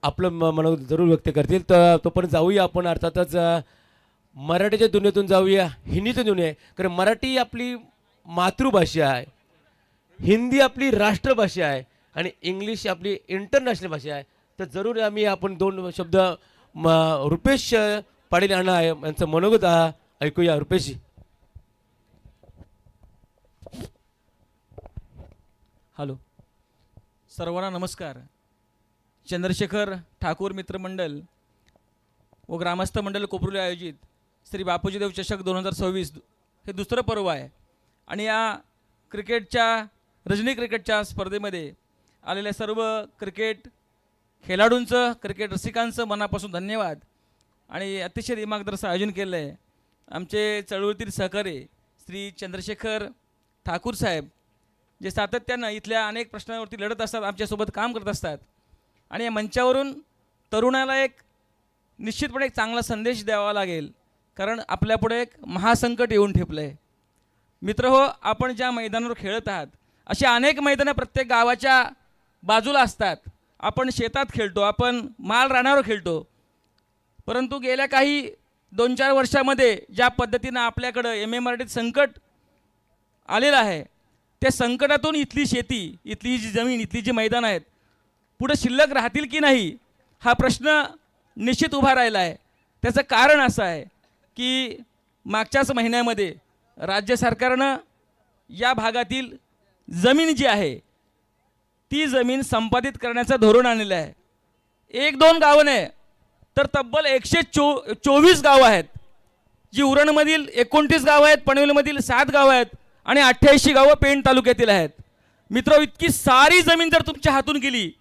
आपलं मन जरूर व्यक्त करतील. तर तोपर्यंत जाऊया आपण अर्थातच मराठीच्या दुनियेतून जाऊया हिंदीतून दुनिया, कारण मराठी आपली मातृभाषा आहे, हिंदी आपली राष्ट्रभाषा आहे आणि इंग्लिश आपली इंटरनॅशनल भाषा आहे. तर जरूर आपण दोन शब्द रुपेश पाटील यांना यांचं मनोगत ऐकूया. रुपेशजी. हॅलो, सर्वांना नमस्कार. चंद्रशेखर ठाकूर मित्रमंडळ व ग्रामस्थ मंडळ कोपरुली आयोजित श्री बापूजी देव चषक 2026 हे दुसरं पर्व आहे आणि या क्रिकेटच्या रजनी क्रिकेटच्या स्पर्धेमध्ये आलेल्या सर्व क्रिकेट खेळाडूंचं, क्रिकेट रसिकांचं मनापासून धन्यवाद. आणि अतिशय दिमागदार असं आयोजन केलं आहे. आमचे चळवळीतील सहकारी श्री चंद्रशेखर ठाकूर साहेब, जे सातत्यानं इथल्या अनेक प्रश्नांवरती लढत असतात, आमच्यासोबत काम करत असतात आणि या मंचावरून तरुणाला एक निश्चितपणे एक चांगला संदेश द्यावा लागेल, कारण आपल्यापुढे एक महासंकट येऊन ठेपलं आहे. मित्र हो, आपण ज्या मैदानावर खेळत आहात अशी अनेक मैदानं प्रत्येक गावाच्या बाजूला असतात. आपण शेतात खेळतो, आपण माल रानावर खेळतो, परंतु गेल्या काही 2-4 वर्षामध्ये ज्या पद्धतीनं आपल्याकडं MMRDत संकट आलेलं आहे, त्या संकटातून इथली शेती, इथली जी जमीन, इथली जी मैदानं आहेत पुढे शिल्लक राहतील की नाही हा प्रश्न निश्चित उभा राहिला आहे. त्याचं कारण असं आहे की मागच्याच महिन्यामध्ये राज्य सरकारनं या भागातील जमीन जी आहे ती जमीन संपादित करण्याचं धोरण आणलेलं आहे. 1-2 गावं नाही तर तब्बल 124 गावं आहेत. जी उरणमधील 29 गावं आहेत, पनवेलमधील 7 गावं आहेत आणि 88 गावं पेण तालुक्यातील आहेत. मित्र, इतकी सारी जमीन जर तुमच्या हातून गेली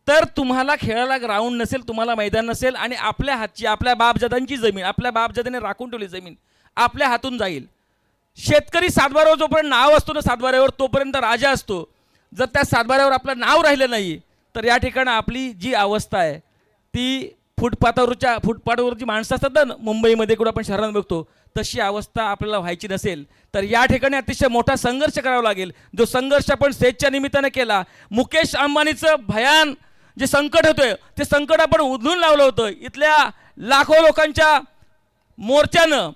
तर तुम्हाला खेळायला ग्राउंड नसेल, तुम्हाला मैदान नसेल आणि आपल्या हातची, आपल्या बापजादांची जमीन, आपल्या बापजादाने राखून ठेवली जमीन आपल्या हातून जाईल. शेतकरी सातबाऱ्यावर जोपर्यंत नाव असतो ना, सातबाऱ्यावर तोपर्यंत राजा असतो. जर त्या सातबाऱ्यावर आपलं नाव राहिलं नाही तर या ठिकाणी आपली जी अवस्था आहे ती फुटपाथवर जी माणसं असतात ना, मुंबईमध्ये कुठं आपण शहरात बघतो, तशी अवस्था आपल्याला व्हायची नसेल तर या ठिकाणी अतिशय मोठा संघर्ष करावा लागेल. जो संघर्ष आपण स्टेजच्या निमित्तानं केला, मुकेश अंबानीचं भयान जे संकट होतं ते संकट आपण उधळून लावलं होतं. इथल्या लाखो लोकांच्या मोर्चानं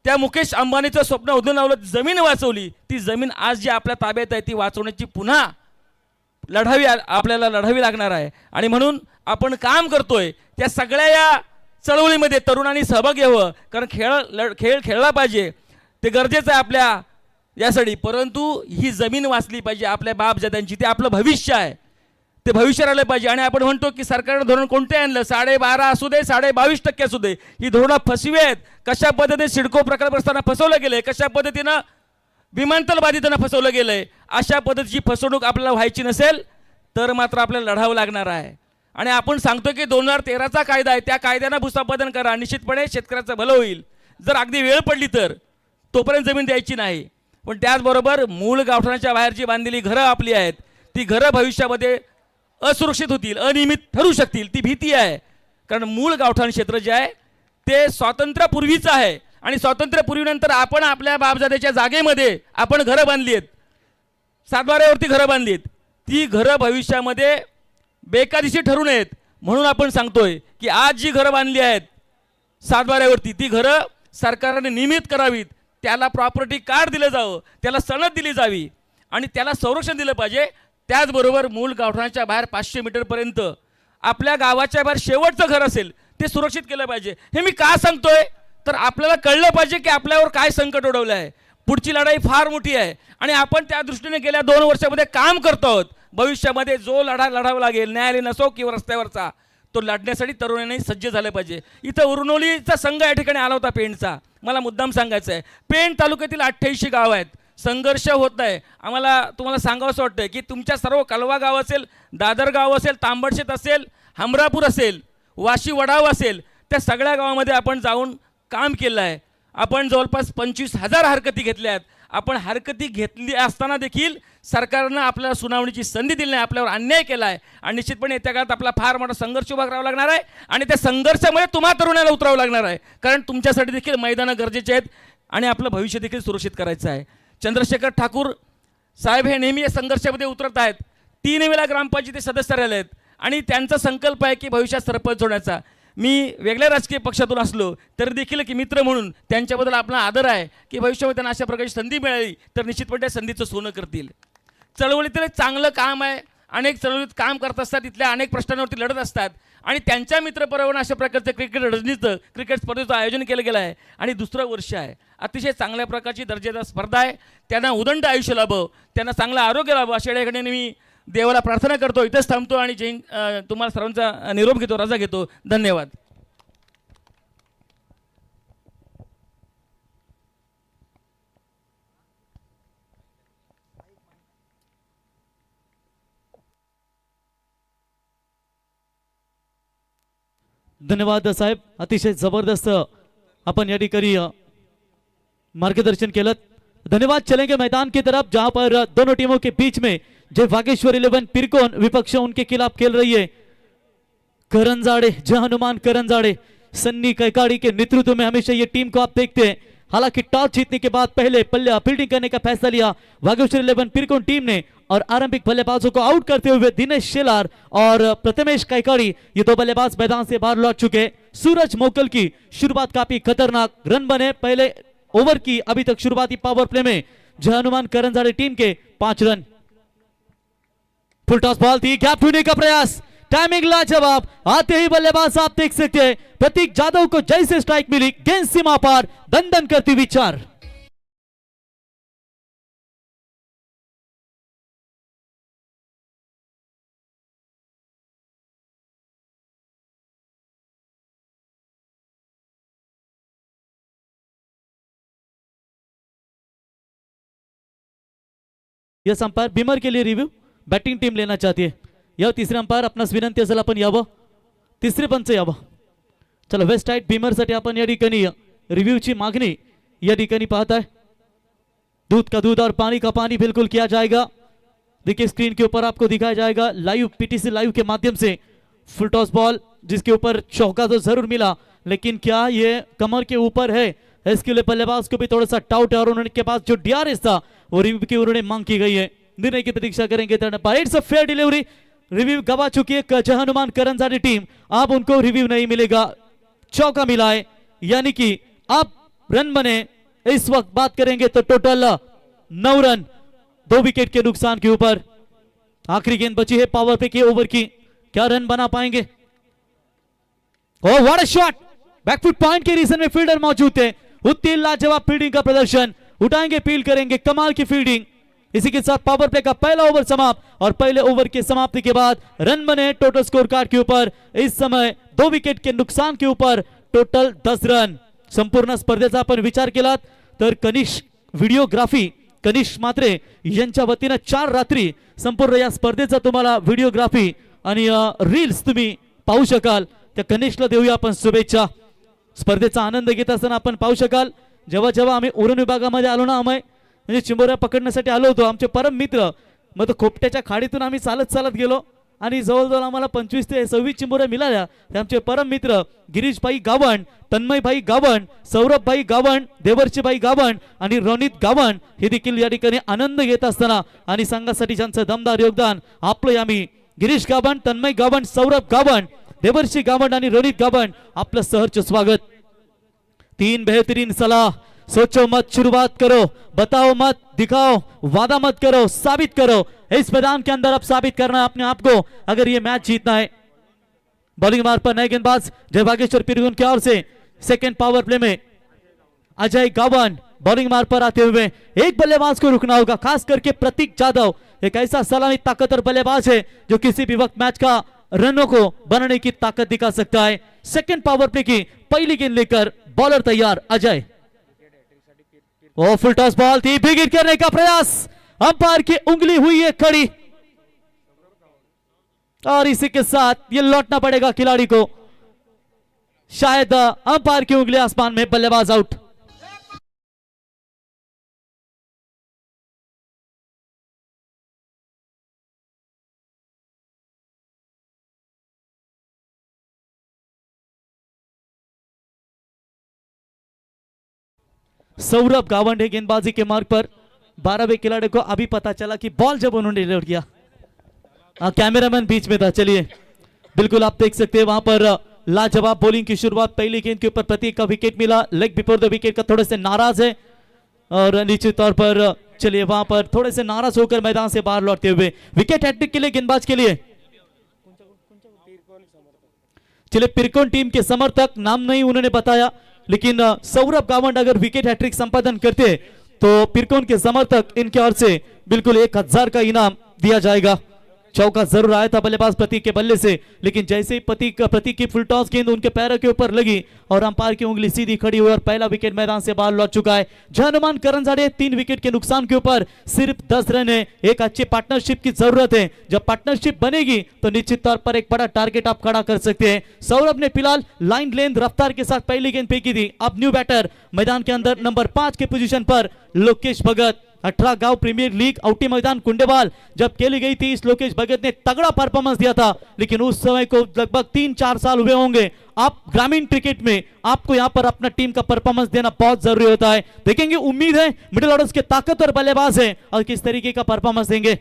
त्या मुकेश अंबानीचं स्वप्न उधळून लावलं, जमीन वाचवली. ती जमीन आज जी आपल्या ताब्यात आहे ती वाचवण्याची पुन्हा आपल्याला लढावी लागणार आहे. आणि म्हणून आपण काम करतोय त्या सगळ्या या चळवळीमध्ये तरुणांनी सहभाग घ्यावं, कारण खेळ खेळला पाहिजे, ते गरजेचं आहे आपल्या यासाठी. परंतु ही जमीन वाचली पाहिजे आपल्या बापजात्यांची, ते आपलं भविष्य आहे, ते भविष्य राहिलं पाहिजे. आणि आपण म्हणतो की सरकारनं धोरण कोणते आणलं, 12.5 असू दे, 22.5% असू दे, ही धोरणं फसवी आहेत. कशा पद्धतीने सिडको प्रकल्प असताना फसवलं गेलं आहे, कशा पद्धतीनं विमानतळ बाधितांना फसवलं गेलं आहे, अशा पद्धतीची फसवणूक आपल्याला व्हायची नसेल तर मात्र आपल्याला लढावं लागणार आहे. आणि आपण सांगतो की 2013चा कायदा आहे, त्या कायद्यानं भूसंपादन करा, निश्चितपणे शेतकऱ्याचं भलं होईल. जर अगदी वेळ पडली तर तोपर्यंत जमीन द्यायची नाही. पण त्याचबरोबर मूळ गावठाणाच्या बाहेर जी बांधलेली घरं आपली आहेत ती घरं भविष्यामध्ये असुरक्षित होतील, अनियमित ठरू शकतील, ती भीती आहे. कारण मूळ गावठाण क्षेत्र जे आहे ते स्वातंत्र्यापूर्वीचं आहे आणि स्वातंत्र्यपूर्वीनंतर आपण आपल्या बापजाद्याच्या जागेमध्ये आपण घरं बांधली आहेत, सातबाऱ्यावरती घरं बांधली आहेत. ती घरं भविष्यामध्ये बेकायदेशीर ठरू नयेत म्हणून आपण सांगतोय की आज जी घरं बांधली आहेत सातबाऱ्यावरती ती घरं सरकारने नियमित करावीत, त्याला प्रॉपर्टी कार्ड दिलं जावं, त्याला सनद दिली जावी आणि त्याला संरक्षण दिलं पाहिजे. त्याचबरोबर मूळ गावठाणाच्या बाहेर 500 मीटरपर्यंत आपल्या गावाच्या बाहेर शेवटचं घर असेल ते सुरक्षित केलं पाहिजे. हे मी का सांगतोय तर आपल्याला कळलं पाहिजे की आपल्यावर काय संकट ओढवलं आहे. पुढची लढाई फार मोठी आहे आणि आपण त्या दृष्टीने गेल्या 2 वर्षामध्ये काम करतो आहोत. भविष्यामध्ये जो लढा लढावा लागेल, न्यायालयीन असो किंवा रस्त्यावरचा, तो लढण्यासाठी तरुणांनी सज्ज झाले पाहिजे. इथं उरणोलीचा संघ या ठिकाणी आला होता पेणचा. मला मुद्दाम सांगायचं आहे, पेण तालुक्यातील 88 गाव आहेत, संघर्ष होत आहे. आम्हाला तुम्हाला सांगावंसं वाटतं की तुमच्या सर्व कलवा गाव असेल, दादर गाव असेल, तांबडशेत असेल, हमरापूर असेल, वाशी वडाव असेल, त्या सगळ्या गावामध्ये आपण जाऊन काम केलं आहे. आपण जवळपास 25,000 हरकती घेतल्या आहेत. आपण हरकती घेतली असताना देखील सरकारनं आपल्याला सुनावणीची संधी दिली नाही, आपल्यावर अन्याय केला आहे आणि निश्चितपणे येत्या काळात आपला फार मोठा संघर्ष उभा करावा लागणार आहे आणि त्या संघर्षामध्ये तुम्हा तरुणाला उतरावं लागणार आहे, कारण तुमच्यासाठी देखील मैदानं गरजेचे आहेत आणि आपलं भविष्य देखील सुरक्षित करायचं आहे. चंद्रशेखर ठाकूर साहेब हे नेहमी या संघर्षामध्ये उतरत आहेत. 3 वेळा ग्रामपंचायती सदस्य राहिले आहेत आणि त्यांचा संकल्प आहे की भविष्यात सरपंच होण्याचा. मी वेगळ्या राजकीय पक्षातून असलो तरी देखील की मित्र म्हणून त्यांच्याबद्दल आपला आदर आहे की भविष्यामध्ये त्यांना अशा प्रकारची संधी मिळाली तर निश्चितपणे त्या संधीचं सोनं करतील. चळवळीतील एक चांगलं काम आहे. अनेक चळवळीत काम करत असतात, तिथल्या अनेक प्रश्नांवरती लढत असतात आणि त्यांच्या मित्रपरिवारानं अशा प्रकारचं क्रिकेट रणनीचं क्रिकेट स्पर्धेचं आयोजन केलं गेलं आहे आणि दुसरं वर्ष आहे. अतिशय चांगल्या प्रकारची दर्जेदार स्पर्धा आहे. त्यांना उदंड आयुष्य लाभो, त्यांना चांगलं आरोग्य लाभो अशा ठिकाणी मी देवाला प्रार्थना करतो. इथेच थांबतो आणि तुम्हाला सर्वांचा निरोप घेतो, रजा घेतो. धन्यवाद. धन्यवाद साहेब, अतिशय जबरदस्त अपन या ठिकाणी मार्गदर्शन केलं. धन्यवाद. चलेंगे मैदान की तरफ जहां पर दोनों टीमों के बीच में जय बागेश्वर 11 पिरकोन विपक्ष उनके खिलाफ खेल रही है. करंजाड़े जय हनुमान करंजाड़े सन्नी कैकाड़ी के नेतृत्व में हमेशा ये टीम को आप देखते हैं. हालांकि टॉस जीतने के बाद पहले फील्डिंग करने का फैसला लिया बागेश्वर 11 पिरकोन टीम ने और आरंभिक बल्लेबाजों को आउट करते हुए दिनेश शेलार और प्रथमेश कैकाड़ी ये दो बल्लेबाज मैदान से बाहर लौट चुके. सूरज मोकल की शुरुआत काफी खतरनाक रन बने पहले ओवर की. अभी तक शुरुआती पावर प्ले में जय हनुमान करंजाड़े टीम के 5 रन. फुल टॉस बॉल थी, गैप ढूंढने का प्रयास, टाइमिंग लाजवाब. आते ही बल्लेबाज आप देख सकते हैं प्रतीक जाधव को जैसे स्ट्राइक मिली गेंद सीमा पार दंदन करती हुई 4. यस अंपायर बिमर के लिए रिव्यू. बॅटिंग टीम लेना चाहती है. या तिसरे अंपायर आपणास विनंती असेल आपण यावं, तिसरे पंच यावं. चला वेस्ट साइड बिमर साठी आपण या ठिकाणी रिव्यूची मागणी या ठिकाणी पाहत आहे. दूध का दूध और पानी का पानी बिल्कुल किया जाएगा. देखिए स्क्रीन के ऊपर आपको दिखाया जाएगा लाइव पीटीसी लाइव के माध्यम से. फुल टॉस बॉल जिसके ऊपर चौका तो जरूर मिला लेकिन क्या ये कमर के ऊपर है, इसके लिए बल्लेबाज को भी थोड़ा सा डाउट है और उनके पास जो डीआरएस था वो रिव्यू की उन्होंने मांग की गई है. निर्णय की प्रतीक्षा करेंगे. It's a fair delivery. Review गवा चुकी है जय हनुमान करंजाड़ी टीम. अब उनको रिव्यू नहीं मिलेगा, चौका मिला है यानी कि अब रन बने. इस वक्त बात करेंगे तो टोटल 9 रन 2 विकेट के नुकसान के ऊपर. आखिरी गेंद बची है पावर प्ले के ओवर की. क्या रन बना पाएंगे? Oh what a shot. Back foot point के रीजन में फील्डर मौजूद थे. उतनी लाजवाब फील्डिंग का प्रदर्शन. उठाएंगे फील्ड करेंगे, कमाल की फील्डिंग. इसी के साथ पावर प्ले का पहला ओवर समाप्त और पहले ओवर की समाप्ति के बाद रन बने टोटल स्कोर कार्ड के ऊपर इस समय 2 विकेट के नुकसान के ऊपर टोटल 10 रन. संपूर्ण स्पर्धेचा आपण विचार केलात तर कनिष्क व्हिडिओग्राफी कनिष्क मात्रे यांच्या वतीने 4 रात्री संपूर्ण या स्पर्धेचा तुम्हाला व्हिडिओग्राफी आणि रील्स तुम्ही पाहू शकाल. त्या कनिष्कला देऊया आपण शुभेच्छा. स्पर्धेचा आनंद घेत असताना आपण पाहू शकाल. जेव्हा जेव्हा आम्ही उरण विभागामध्ये आलो ना, आम्ही म्हणजे चिंबोऱ्या पकडण्यासाठी आलो होतो. आमचे परम मित्र मग तो खोपट्याच्या खाडीतून आम्ही चालत चालत गेलो आणि जवळजवळ आम्हाला 25 ते 26 चिंबोऱ्या मिळाल्या. ते आमचे परम मित्र गिरीशभाई गावण, तन्मयभाई गावण, सौरभभाई गावण, देवर्षीभाई गावण आणि रोनित गावण हे देखील या ठिकाणी आनंद घेत असताना आणि संघासाठी ज्यांचं दमदार योगदान आपलं आम्ही गिरीश गावण, तन्मय गावण, सौरभ गावण, देवर्षी गावण आणि रोनित गावण आपलं सहर्ष स्वागत. 3 बेहतरीन सलाह. सोचो मत, शुरुआत करो, बताओ मत, दिखाओ, वादा मत करो, साबित करो. इस मैदान के अंदर अब साबित करना है अपने आप को अगर ये मैच जीतना है. बॉलिंग मार्ग पर नए गेंदबाज जय बागेश्वर पिरगुन की ओर से सेकंड पावर प्ले में अजय गावन बॉलिंग मार्ग पर आते हुए. एक बल्लेबाज को रुकना होगा, खास करके प्रतीक जाधव एक ऐसा सलामी ताकतवर बल्लेबाज है जो किसी भी वक्त मैच का रनों को बनाने की ताकत दिखा सकता है. सेकंड पावर प्ले की पहली गेंद लेकर बॉलर तैयार अजय. और फुल टॉस बॉल थी, बिग हिट करने का प्रयास, अंपायर की उंगली हुई है खड़ी और इसी के साथ ये लौटना पड़ेगा खिलाड़ी को. शायद अंपायर की उंगली आसमान में, बल्लेबाज आउट. सौरभ गावंडे गेंदबाजी के मार्ग पर 12वें खिलाड़ी को अभी पता चला कि बॉल जब उन्होंने डिलीवर किया, कैमरामैन बीच में था. चलिए बिल्कुल आप देख सकते हैं वहां पर लाजवाब बॉलिंग की शुरुआत, पहली गेंद के ऊपर प्रतीक का विकेट मिला, लेग बिफोर द विकेट का थोड़े से नाराज है और निश्चित तौर पर चलिए वहां पर थोड़े से नाराज होकर मैदान से बाहर लौटते हुए विकेट हैट्रिक के लिए गेंदबाज के लिए, चलिए पिरकोन टीम के समर्थक, नाम नहीं उन्होंने बताया, लेकिन सौरभ गावंड अगर विकेट हैट्रिक संपादन करते तो पिरकोन के समर्थक इनके ओर से बिल्कुल 1000 का इनाम दिया जाएगा। चौका जरूर आया था बल्लेबाज प्रतीक के बल्ले से, लेकिन जैसे ही प्रतीक की फुल टॉस गेंद उनके पैरों के ऊपर लगी और अंपायर की उंगली सीधी खड़ी हुई और पहला विकेट मैदान से बाहर लौट चुका है। जहानुमान करंजाड़े 3 विकेट के नुकसान के ऊपर सिर्फ 10 रन है। एक अच्छी पार्टनरशिप की जरूरत है, जब पार्टनरशिप बनेगी तो निश्चित तौर पर एक बड़ा टारगेट आप खड़ा कर सकते हैं। सौरभ ने फिलहाल लाइन लेंथ रफ्तार के साथ पहली गेंद फेंकी थी। अब न्यू बैटर मैदान के अंदर नंबर 5 के पोजीशन पर लोकेश भगत, 18 गांव प्रीमियर लीग औटी मैदान कुंडेवाल जब खेली गई थी, इस लोकेश भगत ने तगड़ा परफॉर्मेंस दिया था, लेकिन उस समय को लगभग 3-4 साल हुए होंगे। आप ग्रामीण क्रिकेट में आपको यहां पर अपना टीम का परफॉर्मेंस देना बहुत जरूरी होता है। देखेंगे, उम्मीद है मिडिल ऑर्डर्स के ताकतवर बल्लेबाज है और किस तरीके का परफॉर्मेंस देंगे।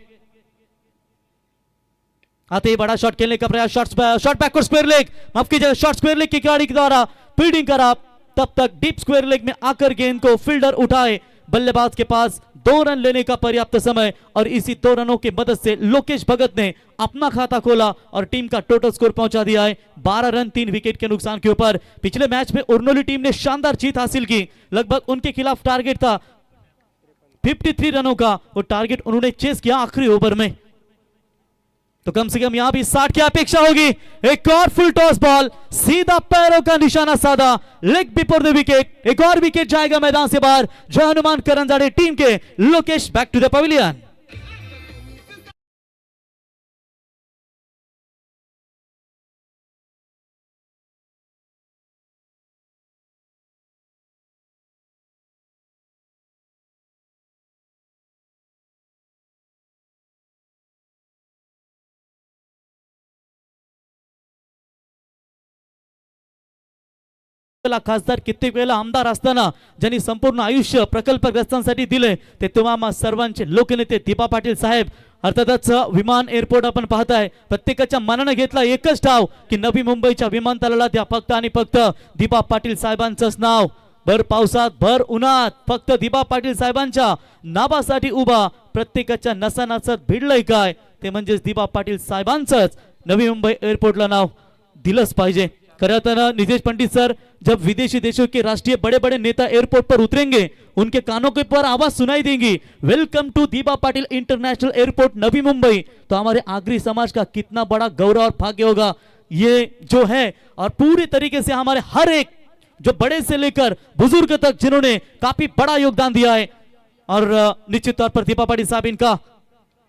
आते ही बड़ा शॉट खेलने का प्रयास, शॉट बैकवर्ड स्क्वायर लेग, माफ कीजिएगा, शॉट स्क्वायर लेग की खिलाड़ी के द्वारा फील्डिंग करा, तब तक डीप स्क्वायर लेग में आकर गेंद को फील्डर उठाए। बल्लेबाज के पास 2 रन लेने का पर्याप्त समय और इसी 2 रनों की मदद से लोकेश भगत ने अपना खाता खोला और टीम का टोटल स्कोर पहुंचा दिया है 12 रन 3 विकेट के नुकसान के ऊपर। पिछले मैच में उर्नोली टीम ने शानदार जीत हासिल की, लगभग उनके खिलाफ टारगेट था 53 रनों का, वो टारगेट उन्होंने चेस किया आखिरी ओवर में, तो कम से कम यहां भी 60 की अपेक्षा होगी। एक और फुल टॉस बॉल, सीधा पैरों का निशाना साधा, लेग बिफोर द विकेट, एक और विकेट जाएगा मैदान से बाहर। जय हनुमान करंजाड़े टीम के Lokesh back to the pavilion. खासदार कित्येक वेळेला आमदार असताना ज्यांनी संपूर्ण आयुष्य प्रकल्पग्रस्तांसाठी दिले ते तुम्हा सर्वांचे लोकनेते दीपा पाटील साहेब। अर्थातच विमान एअरपोर्ट आपण पाहताय, प्रत्येकाच्या मनाने घेतला एकच डाव की नवी मुंबईच्या विमानतळाला द्या फक्त आणि फक्त दीपा पाटील साहेबांचंच नाव। भर पावसात भर उन्हात फक्त दीपा पाटील साहेबांच्या नावासाठी उभा प्रत्येकाच्या नसानासात भिडलंय काय ते म्हणजेच दीपा पाटील साहेबांचंच नवी मुंबई एअरपोर्टला नाव दिलंच पाहिजे। खरं तर नितेश पंडित सर, जब विदेशी देशों के राष्ट्रीय बड़े बड़े नेता एयरपोर्ट पर उतरेंगे उनके कानों के पर आवाज सुनाई देंगी, welcome to D B Patil international airport Navi Mumbai, तो हमारे आगरी समाज का कितना बड़ा गौरव और भाग्य होगा ये जो है। और पूरी तरीके से हमारे हर एक जो बड़े से लेकर बुजुर्ग तक जिन्होंने काफी बड़ा योगदान दिया है, और निश्चित तौर पर दीपा पाटिल साहब इनका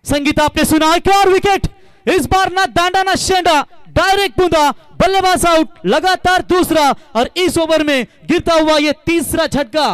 संगीत आपने सुना। एक और विकेट, इस बार ना दांडा ना शेंडा, डायरेक्ट बूंदा, बल्लेबाज आउट, लगातार दूसरा और इस ओवर में गिरता हुआ ये तीसरा झटका।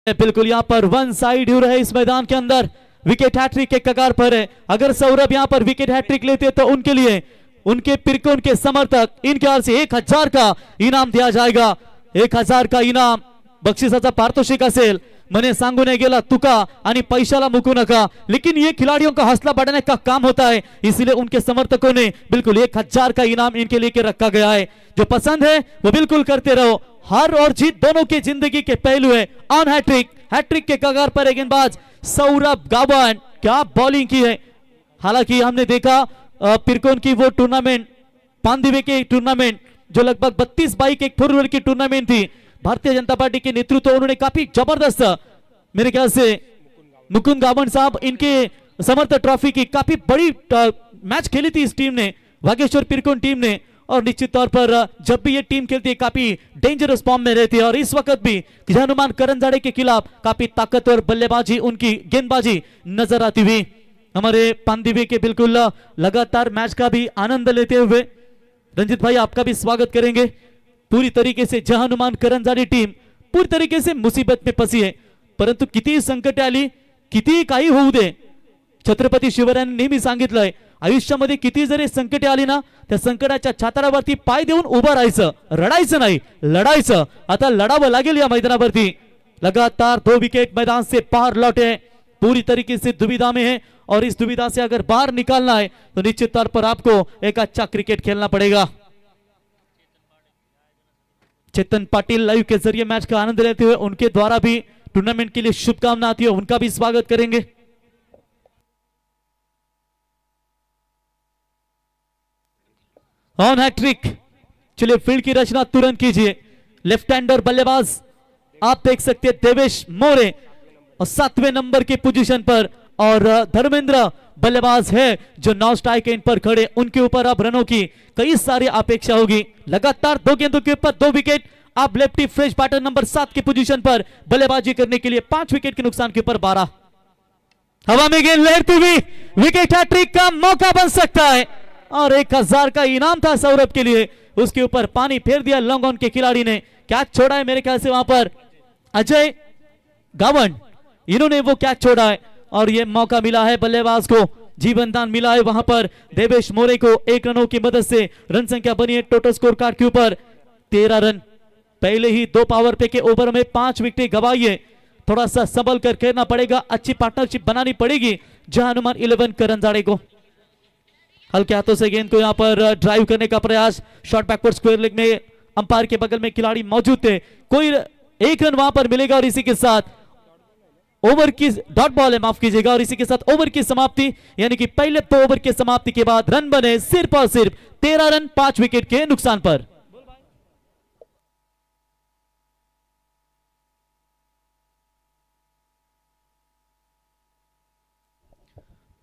बिल्कुल यहां पर वन साइड हो रहे इस मैदान के अंदर, विकेट हैट्रिक के कगार पर है। अगर सौरभ यहां पर विकेट हैट्रिक लेते तो उनके लिए, उनके पिरकोन के समर्थक इनके ओर से 1000 का इनाम दिया जाएगा। 1000 का इनाम बक्षिसाचा पारितोषिक असेल। मैंने सांगू नहीं गेला तुका आणि पैशाला मुकू नका, लेकिन ये खिलाड़ियों का हौसला बढ़ाने का काम होता है, इसलिए उनके समर्थकों ने बिल्कुल 1000 का इनाम इनके लिए रखा गया है। जो पसंद है वो बिल्कुल करते रहो, हार और जीत दोनों के जिंदगी के पहलू है। ऑन हैट्रिक, हैट्रिक के कगार पर एक गेंदबाज सौरभ गावंड, क्या बॉलिंग की है। हालांकि हमने देखा पिरकोन की वो टूर्नामेंट, पांदिवे के टूर्नामेंट जो लगभग 32 बाइक एक 4 व्हीलर की टूर्नामेंट थी, भारतीय जनता पार्टी के नेतृत्व उन्होंने काफी जबरदस्त, मेरे ख्याल से मुकुंद गावंड साहब इनके समर्थ ट्रॉफी की काफी बड़ी मैच खेली थी इस टीम ने, वागेश्वर पिरकोन टीम ने। और निश्चित तौर पर जब भी ये टीम खेलती है काफी डेंजरस फॉर्म में रहती है, और इस वक्त भी हनुमान करंजाड़े के खिलाफ काफी ताकतवर बल्लेबाजी, उनकी गेंदबाजी नजर आती हुई। हमारे पांदिवे के बिल्कुल लगातार मैच का भी आनंद लेते हुए रंजित भाई आपका भी स्वागत करेंगे। पूरी तरीके से हनुमान करंजाड़ी टीम पूरी तरीके से मुसीबत में फंसी है, परंतु किती संकटे आली, किती काही होऊ दे, छत्रपती शिवरायांनी नेहमी सांगितलंय आयुष्यामध्ये किती जरी संकटे आली ना, त्या संकटाच्या छातारावरती पाय देऊन उभं राहायचं, रडायचं नाही, लढायचं. आता लढावं लागेल या मैदानावरती. लगातार 2 विकेट मैदान से बाहर लौटे, पूरी तरीके से दुविधा में है और इस दुविधा से अगर बाहर निकालना है तो निश्चित तौर पर आपको एक अच्छा क्रिकेट खेलना पड़ेगा. चेतन पाटिल लाइव के जरिए मैच का आनंद लेते हुए उनके द्वारा भी टूर्नामेंट के लिए शुभकामना आती है, उनका भी स्वागत करेंगे. ऑन हैट्रिक, चलिए फील्ड की रचना तुरंत कीजिए. लेफ्ट हैंडर बल्लेबाज आप देख सकते हैं देवेश मोरे और 7वें नंबर की पोजीशन पर, और धर्मेंद्र बल्लेबाज है जो 9 स्ट्राइक एंड पर खड़े. उनके ऊपर अब रनों की कई सारी अपेक्षा होगी. लगातार 2 गेंदों के ऊपर 2 विकेट. आप लेफ्टी फ्रेश बैटर नंबर 7 की पोजीशन पर बल्लेबाजी करने के लिए 5 विकेट के नुकसान के ऊपर 12. हवा में गेंद लहरती हुई विकेट हैट्रिक का मौका बन सकता है और 1000 का इनाम था सौरभ के लिए. उसके ऊपर पानी फेर दिया लॉन्ग ऑन के खिलाड़ी ने. कैच छोड़ा है मेरे ख्याल से वहां पर अजय गावन, इन्होंने वो कैच छोड़ा है और ये मौका मिला है बल्लेबाज को, जीवन दान मिला है वहां पर देवेश मोरे को. 1 रनों की मदद से रन संख्या बनी है टोटल स्कोर कार्ड के ऊपर 13 रन. पहले ही 2 पावर पे के ओवर में 5 विकेट गवाई है. थोड़ा सा संभल कर खेलना पड़ेगा, अच्छी पार्टनरशिप बनानी पड़ेगी जहां हनुमान 11 करंजाड़े को. हल्के हाथों से गेंद को यहां पर ड्राइव करने का प्रयास. शॉर्ट बैकवर्ड स्क्वायर लेग में अंपायर के बगल में खिलाड़ी मौजूद थे. कोई 1 रन वहां पर मिलेगा और इसी के साथ ओवर की डॉट बॉल है, माफ कीजिएगा, और इसी के साथ ओवर की समाप्ति, यानी कि पहले 2 ओवर के समाप्ति के बाद रन बने सिर्फ और सिर्फ 13 रन 5 विकेट के नुकसान पर.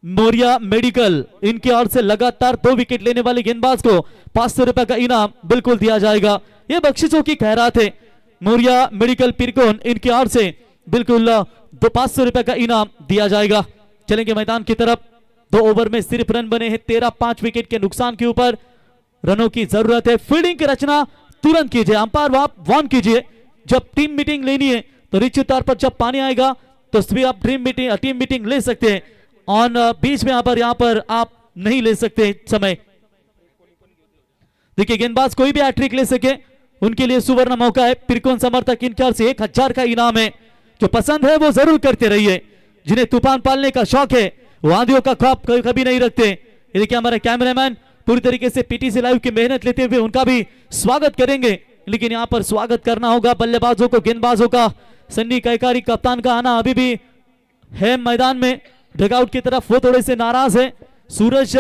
मोरिया मेडिकल, इनकी ओर से लगातार 2 विकेट लेने वाले गेंदबाज को 500 रुपए का इनाम बिल्कुल दिया जाएगा. ये बख्शिशों की खैरात है. मोरिया मेडिकल पिरकोन, इनकी ओर से बिल्कुल 500 रुपए का इनाम दिया जाएगा. चलेंगे मैदान की तरफ. 2 ओवर में सिर्फ रन बने हैं 13, 5 विकेट के नुकसान के ऊपर रनों की जरूरत है. फील्डिंग की रचना तुरंत कीजिए, अंपायर वार्न कीजिए. जब टीम मीटिंग लेनी है तो निश्चित तौर पर जब पानी आएगा तो भी आप टीम मीटिंग ले सकते हैं. ऑन बीच में यहाँ पर आप नहीं ले सकते समय. देखिए गेंदबाज कोई भी हैट्रिक ले सके उनके लिए सुवर्ण मौका है. पिरकोन समर्थक इनके ओर से 1000 का इनाम है. जो पसंद है वो जरूर करते रहिए. जिन्हें तूफान पालने का शौक है वो आंधियों का ख्वाब कभी नहीं रखते. ये देखिए हमारे कैमरामैन पूरी तरीके से पीटीसी लाइव की मेहनत लेते हुए उनका भी स्वागत करेंगे. लेकिन यहाँ पर स्वागत करना होगा बल्लेबाजों को, गेंदबाजों का. सन्नी कैकारी कप्तान का आना अभी भी है मैदान में. डगआउट की तरफ वो थोड़े से नाराज है. सूरज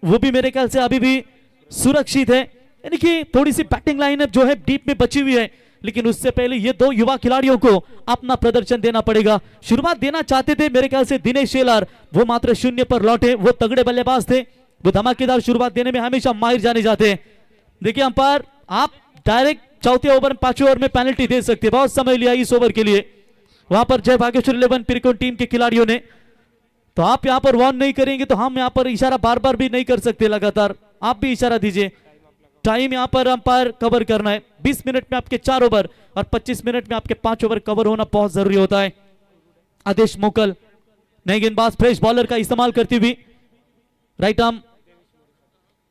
वो भी मेरे ख्याल से अभी भी सुरक्षित है. यानी कि थोड़ी सी बैटिंग लाइनअप जो है डीप में बची हुई है. लेकिन उससे पहले ये 2 युवा खिलाड़ियों को अपना प्रदर्शन देना पड़ेगा. शुरुआत देना चाहते थे मेरे ख्याल से दिनेश शेलार, वो मात्र 0 पर लौटे. वो तगड़े बल्लेबाज थे, वो धमाकेदार शुरुआत देने में हमेशा माहिर जाने जाते हैं. देखिए अंपायर, आप डायरेक्ट 4थे ओवर में 5वें ओवर में पेनल्टी दे सकते हैं. बहुत समय लिया इस ओवर के लिए वहां पर जय भागेश्वर 11 पिरकोन टीम के खिलाड़ियों ने. तो आप यहां पर वार्न नहीं करेंगे तो हम यहां पर इशारा बार बार भी नहीं कर सकते. लगातार आप भी इशारा दीजिए. टाइम यहां पर अंपायर कवर करना है. 20 मिनट में आपके 4 ओवर और 25 मिनट में आपके 5 ओवर कवर होना बहुत जरूरी होता है. आदेश मोकल, नए गेंदबाज फ्रेश बॉलर का इस्तेमाल करती हुई right arm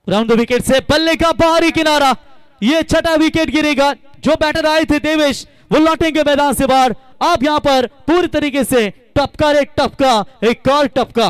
round the wicket से बल्ले का बाहरी किनारा. ये 6ठा विकेट गिरेगा. जो बैटर आए थे देवेश वो लौटेंगे मैदान से बाहर. आप यहां पर पूरी तरीके से टपका रे टपका, एक और टपका.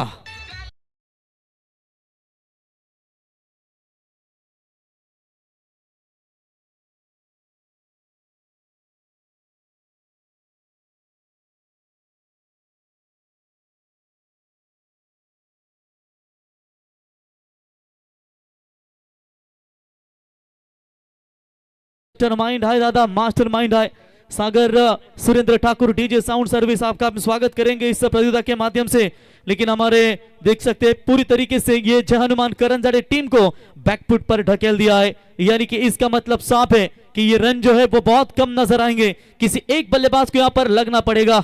माइंड है दादा, मास्टर माइंड है Sagar Surendra Thakur. DJ sound service आपका स्वागत करेंगे इस प्रतियोगिता के माध्यम से. लेकिन हमारे देख सकते हैं पूरी तरीके से ये जय हनुमान करंजाड़े टीम को बैकफुट पर ढकेल दिया है. यानी कि इसका मतलब साफ है कि ये रन जो है वो बहुत कम नजर आएंगे. किसी एक बल्लेबाज को यहां पर लगना पड़ेगा.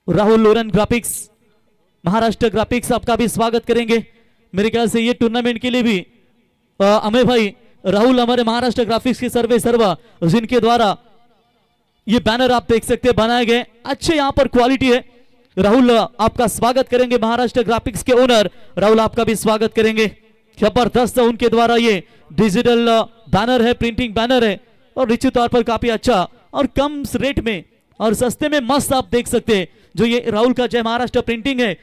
राहुल लोरन ग्राफिक्स, महाराष्ट्र ग्राफिक्स आपका भी स्वागत करेंगे. मेरे ख्याल से ये टूर्नामेंट के लिए भी अमेय भाई राहुल हमारे महाराष्ट्र ग्राफिक्स के सर्वे सर्वा जिनके द्वारा ये बैनर आप देख सकते हैं बनाए गए, अच्छे यहाँ पर क्वालिटी है। राहुल आपका स्वागत करेंगे, महाराष्ट्र ग्राफिक्स के ओनर राहुल आपका भी स्वागत करेंगे। जबरदस्त उनके द्वारा ये डिजिटल बैनर है, प्रिंटिंग बैनर है और निश्चित तौर पर काफी अच्छा और कम रेट में और सस्ते में मस्त आप देख सकते हैं। जो ये राहुल का जय महाराष्ट्र प्रिंटिंग है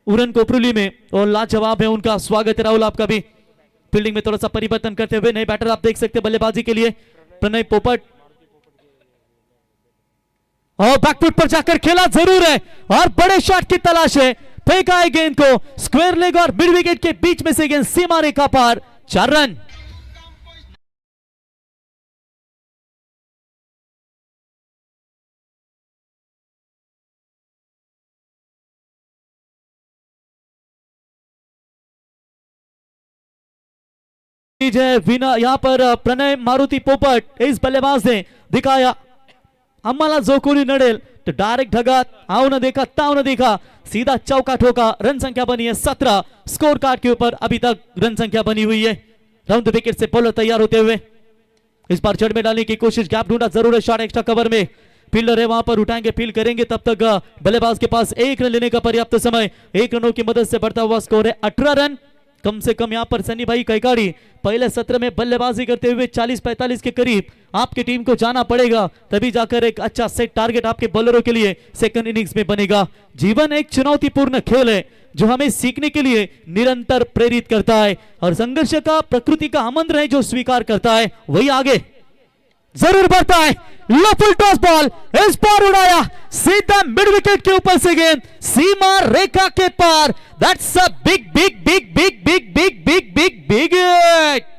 उरन कोपरुली में और लाजवाब है, उनका स्वागत है राहुल आपका भी। फील्डिंग में थोड़ा सा परिवर्तन करते हुए नए बैटर आप देख सकते हैं बल्लेबाजी के लिए प्रणय पोपट, और बैकफुट पर जाकर खेला जरूर है और बड़े शॉट की तलाश है, फेंका है गेंद को स्क्वायर लेग और मिड विकेट के बीच में से गेंद सीमा रेखा पार, 4 रन। विना यहाँ पर प्रणय मारुती पोपट इस बल्लेबाज ने दिखाया आम्हाला जो कोणी नडेल तो डायरेक्ट ढगात, आओ न देखा ताव न देखा, सीधा चौका ठोका। रन संख्या बनी है 17, स्कोर कार्ड के ऊपर अभी तक रन संख्या बनी हुई है। Round the wicket say bowler तैयार होते हुए इस बार जड़ में डालने की कोशिश, गैप ढूंढा जरूर है, शॉट एक्स्ट्रा कवर में फील्डर है वहां पर उठाएंगे, फील्ड करेंगे, तब तक बल्लेबाज के पास 1 रन लेने का पर्याप्त समय, 1 रनों की मदद से बढ़ता हुआ स्कोर है 18 रन। कम से कम यहां पर सनी भाई कैकाड़ी पहले सत्र में बल्लेबाजी करते हुए 40-45 के करीब आपकी टीम को जाना पड़ेगा, तभी जाकर एक अच्छा सेट टारगेट आपके बॉलरों के लिए सेकंड इनिंग्स में बनेगा। जीवन एक चुनौतीपूर्ण खेल है जो हमें सीखने के लिए निरंतर प्रेरित करता है और संघर्ष का प्रकृति का आमंत्रण है जो स्वीकार करता है वही आगे जरूर बढ़ता है। लो फुल टॉस बॉल इस बार उड़ाया सीधा मिड विकेट के ऊपर से गेंद सीमा रेखा के पार, that's a big big big big big big big big big hit.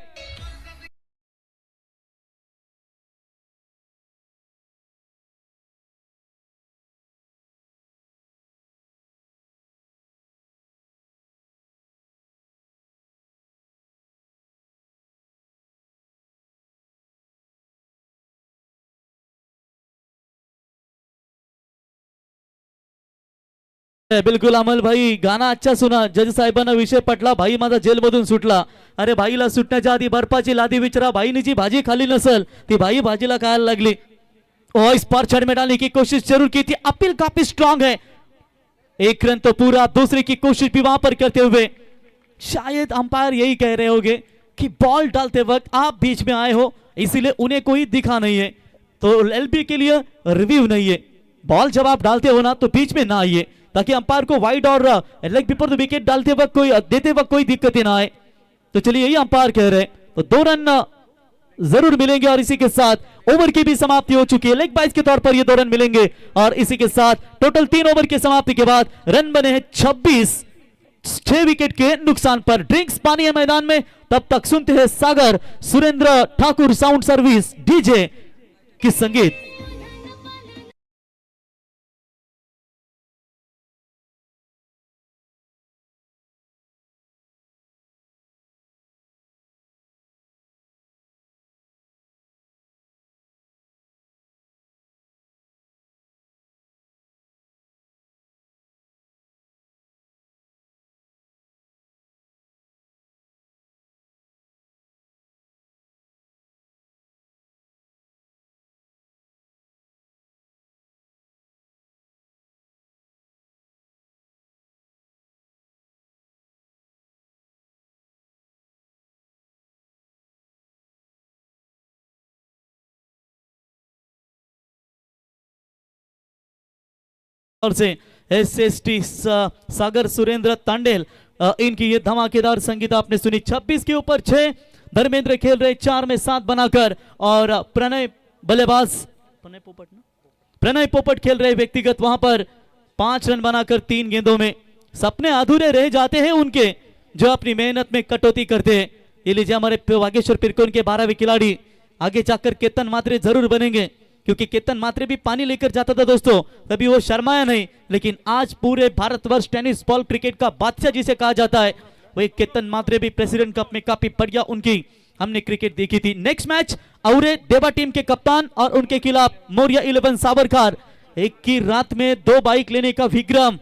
बिलकुल अमल भाई, गाणं अच्छा सुना, जज साहेबांना विषय पटला, भाई माझा जेलमधून सुटला। अरे भाईला सुटण्याच्या आधी बर्फाची लादी विचारा, भाईने जी भाजी खाली नसल ती भाई भाजीला खायला लागली। और इस पर छड़ में डालने की कोशिश जरूर की थी, अपील काफी स्ट्रांग है, 1 रन तो पूरा, दूसरे की कोशिश भी वहां पर करते हुए शायद अंपायर यही कह रहे होंगे कि बॉल डालते वक्त आप बीच में आए हो इसीलिए उन्हें कोई दिखा नहीं है, तो एलबी के लिए रिव्यू नहीं है। बॉल जब आप डालते हो ना तो बीच में ना आइए ताकि अंपायर को वाइड और लेग बिफोर द विकेट डालते वक्त कोई देते वक्त कोई दिक्कतें ना आए। तो चलिए यही अंपायर कह रहे हैं, तो 2 रन जरूर मिलेंगे और इसी के साथ ओवर की भी समाप्ति हो चुकी है, लेग बाइस के तौर पर ये 2 रन मिलेंगे और इसी के साथ टोटल 3 ओवर की समाप्ति के बाद रन बने हैं 26, 6 विकेट के नुकसान पर। ड्रिंक्स पानी है मैदान में, तब तक सुनते हैं Sagar Surendra Thakur sound service DJ की संगीत। और से एसएसटी सागर सुरेंद्र तांडेल, इनकी ये धमाकेदार संगीत आपने सुनी। 26 के ऊपर 6, धर्मेंद्र खेल रहे 4 में 7 बनाकर और प्रणय बल्लेबाज प्रणय पोपट खेल रहे व्यक्तिगत वहां पर 5 रन बनाकर 3 गेंदों में। सपने अधूरे रह जाते हैं उनके जो अपनी मेहनत में कटौती करते हैं। ये लीजिए हमारे वागेश्वर पिरकोन के 12वें खिलाड़ी आगे जाकर केतन मात्रे जरूर बनेंगे, क्योंकि केतन मात्रे भी पानी लेकर जाता था दोस्तों, तभी वो शर्माया नहीं, लेकिन आज पूरे भारतवर्ष टेनिस बॉल क्रिकेट का बादशाह जिसे कहा जाता है वही केतन मात्रे भी प्रेसिडेंट कप में काफी बढ़िया उनकी हमने क्रिकेट देखी थी। नेक्स्ट मैच औरे देवा टीम के कप्तान और उनके खिलाफ मौर्या 11 साबरखार। एक की रात में 2 बाइक लेने का विक्रम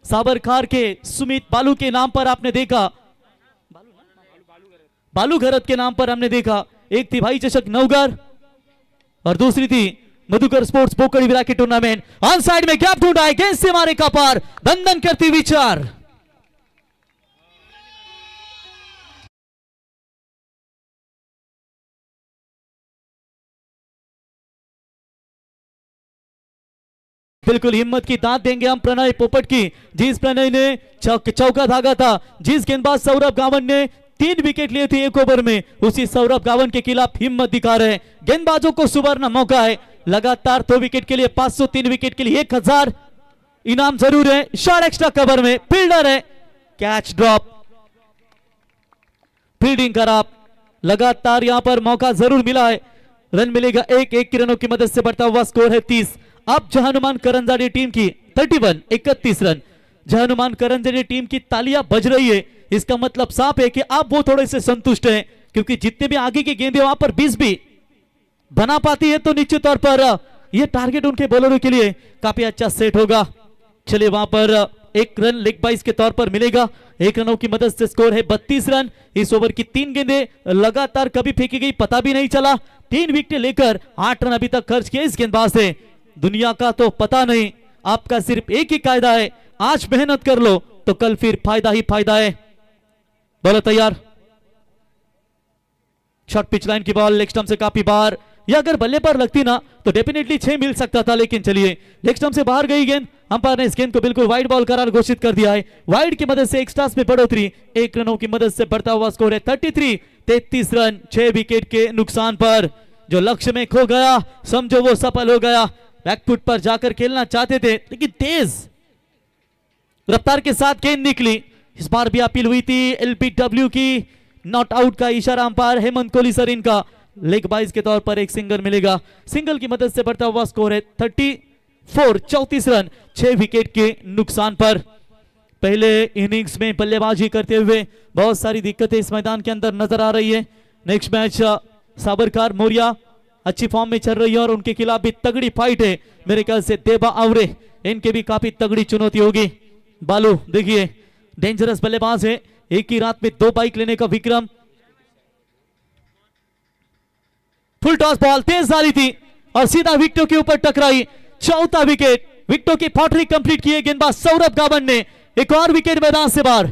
साबरखार के सुमित बालू के नाम पर आपने देखा, बालू घरत के नाम पर हमने देखा। एक थी भाई चषक नवगर और दूसरी थी मधुकर स्पोर्ट्स पोकड़ी विराकी टूर्नामेंट ऑन साइड में गैप ढूंढा है, गेंद से मारे का पार, दंदन करती विचार। बिल्कुल हिम्मत की दांत देंगे हम प्रणय पोपट की, जिस प्रणय ने चौका धागा था, जिस गेंदबाज सौरभ गावन ने 3 विकेट लिए थे एक ओवर में, उसी सौरभ गावन के खिलाफ हिम्मत दिखा रहे हैं। गेंदबाजों को सुवर्ण मौका है, लगातार 2 विकेट के लिए 500, 3 विकेट के लिए 1000 इनाम जरूर है। शॉट एक्स्ट्रा कवर में, फील्डर है, कैच ड्रॉप, फील्डिंग खराब, लगातार यहां पर मौका जरूर मिला है। रन मिलेगा एक की रनों की मदद से बढ़ता हुआ स्कोर है 30। अब जहानुमान करंजाड़ी टीम की 31 रन, जहानुमान करंजाड़ी टीम की तालियां बज रही है। इसका मतलब साफ है कि आप वो थोड़े से संतुष्ट हैं, क्योंकि जितने भी आगे की गेंदें वहां पर 20 भी बना पाती है तो निश्चित तौर पर यह टारगेट उनके बॉलरों के लिए काफी अच्छा सेट होगा। चलिए वहां पर 1 रन लेग बाइस के तौर पर मिलेगा, 1 रनों की मदद से स्कोर है 32 रन। इस ओवर की 3 गेंदें लगातार कभी फेंकी गई पता भी नहीं चला, 3 विकेट लेकर 8 रन अभी तक खर्च किए इस गेंदबाज से। दुनिया का तो पता नहीं, आपका सिर्फ एक ही कायदा है, आज मेहनत कर लो तो कल फिर फायदा ही फायदा है। बॉलर तैयार, शॉर्ट पिच लाइन की बॉल लेग स्टंप से काफी बाहर, या अगर बल्ले पर लगती ना तो डेफिनेटली 6 मिल सकता था, लेकिन चलिए लेग स्टंप से बाहर गई गेंद, अंपायर ने इस गेंद को बिल्कुल वाइड बॉल करार घोषित कर दिया है। वाइड की मदद से एक्स्ट्रास में बढ़ोतरी, 1 रनों की मदद से बढ़ता हुआ स्कोर है 33 रन 6 विकेट के नुकसान पर। जो लक्ष्य में खो गया समझो वो सफल हो गया। बैकफुट पर जाकर खेलना चाहते थे, लेकिन तेज रफ्तार के साथ गेंद निकली। इस बार भी अपील हुई थी एलबीडब्ल्यू की, नॉट आउट का इशारा अंपायर हेमंत कोहली सर इनका, लेग बाइस के तौर पर एक सिंगल मिलेगा। सिंगल की मदद से बढ़ता हुआ स्कोर है 34 रन 6 विकेट के नुकसान पर। पहले इनिंग्स में बल्लेबाजी करते हुए बहुत सारी दिक्कतें इस मैदान के अंदर नजर आ रही है। नेक्स्ट मैच साबरकार मौर्या अच्छी फॉर्म में चल रही है और उनके खिलाफ भी तगड़ी फाइट है। मेरे ख्याल से देबा आवरे, इनके भी काफी तगड़ी चुनौती होगी। बालू देखिए डेंजरस बल्लेबाज है, एक ही रात में 2 बाइक लेने का विक्रम। फुल टॉस बॉल तेज डाली थी और सीधा विकेटों के ऊपर टकराई, चौथा विकेट, विकेटों की पॉटरी कंप्लीट की है गेंदबाज सौरभ गावन ने। एक और विकेट मैदान से बाहर।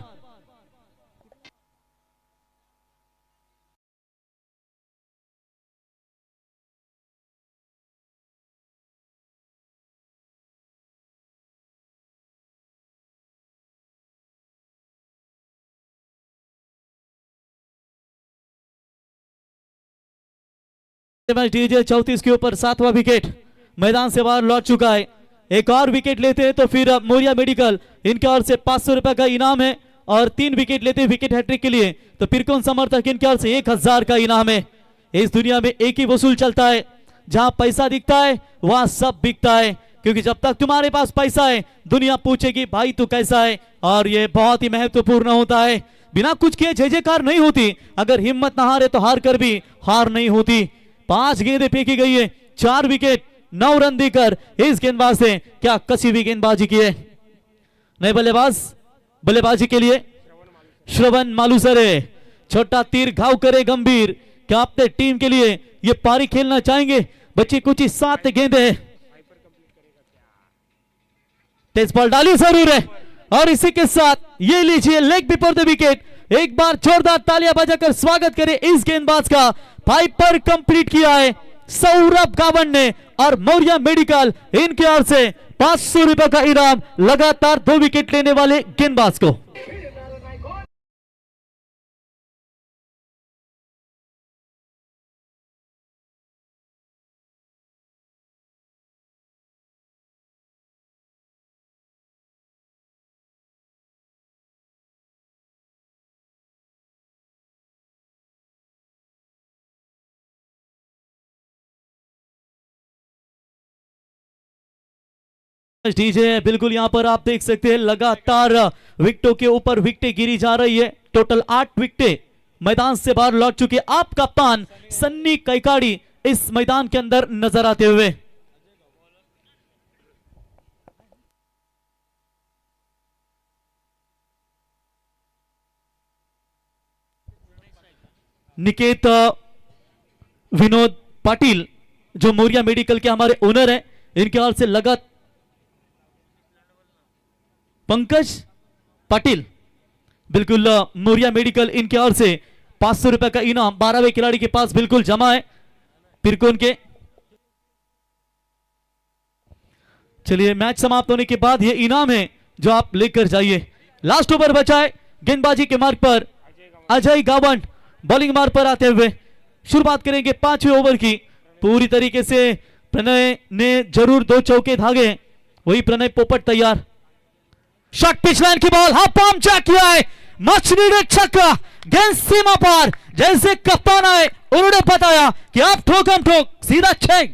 डीजे 34 के ऊपर 7वां विकेट मैदान से बाहर लौट चुका है। एक और विकेट लेते हैं तो फिर मौर्या मेडिकल इनके ओर से 500 रुपए का इनाम है, और 3 विकेट लेते हैं विकेट हैट्रिक के लिए तो पिरकोन समर्थक इनके ओर से 1000 का इनाम है। इस दुनिया में एक ही वसूल चलता है, जहां पैसा दिखता है वहां सब बिकता है, क्योंकि जब तक तुम्हारे पास पैसा है दुनिया पूछेगी भाई तू कैसा है, और ये बहुत ही महत्वपूर्ण होता है। बिना कुछ किए जय जयकार नहीं होती, अगर हिम्मत ना हारे तो हार कर भी हार नहीं होती। 5 गेंदें फेंकी गई है, 4 विकेट 9 रन देकर इस गेंदबाज से क्या कसी हुई गेंदबाजी की है। नए बल्लेबाज बल्लेबाजी के लिए श्रवण मालूसरे, छोटा तीर घाव करे गंभीर, क्या अपने टीम के लिए ये पारी खेलना चाहेंगे। बच्ची कुछ ही 7 गेंदें, तेज बॉल डाली जरूर है, और इसी के साथ ये लीजिए लेग बिफोर द विकेट। एक बार जोरदार तालियां बजाकर स्वागत करें इस गेंदबाज का। 5 पर कंप्लीट किया है सौरभ गावन ने, और मौर्या मेडिकल इनके ओर से 500 रुपए का इनाम लगातार 2 विकेट लेने वाले गेंदबाज को। डीजे बिल्कुल यहां पर आप देख सकते हैं लगातार विकेटों के ऊपर विकेटें गिरी जा रही है। टोटल 8 विकेटें मैदान से बाहर लौट चुके। आप कप्तान सन्नी कैकाड़ी इस मैदान के अंदर नजर आते हुए। निकेत विनोद पाटिल जो मोरिया मेडिकल के हमारे ओनर हैं, इनके ओर से लगा पंकज पाटिल, बिल्कुल मोरिया मेडिकल इनके ओर से 500 रुपए का इनाम 12वें खिलाड़ी के पास बिल्कुल जमा है पिरकोन के। चलिए मैच समाप्त होने के बाद ये इनाम है जो आप लेकर जाइए। लास्ट ओवर बचा है, गेंदबाजी के मार्ग पर अजय गावंट बॉलिंग मार्ग पर आते हुए शुरुआत करेंगे 5वें ओवर की। पूरी तरीके से प्रणय ने जरूर 2 चौके धागे, वही प्रणय पोपट तैयार। शॉट पिच लाइन की बॉल, हाफ पाम चेक किया है, मच नीडेड छक्का, गेंद सीमा पार। जैसे कप्तान आए उन्होंने बताया कि आप ठोक हम ठोक, सीधा 6।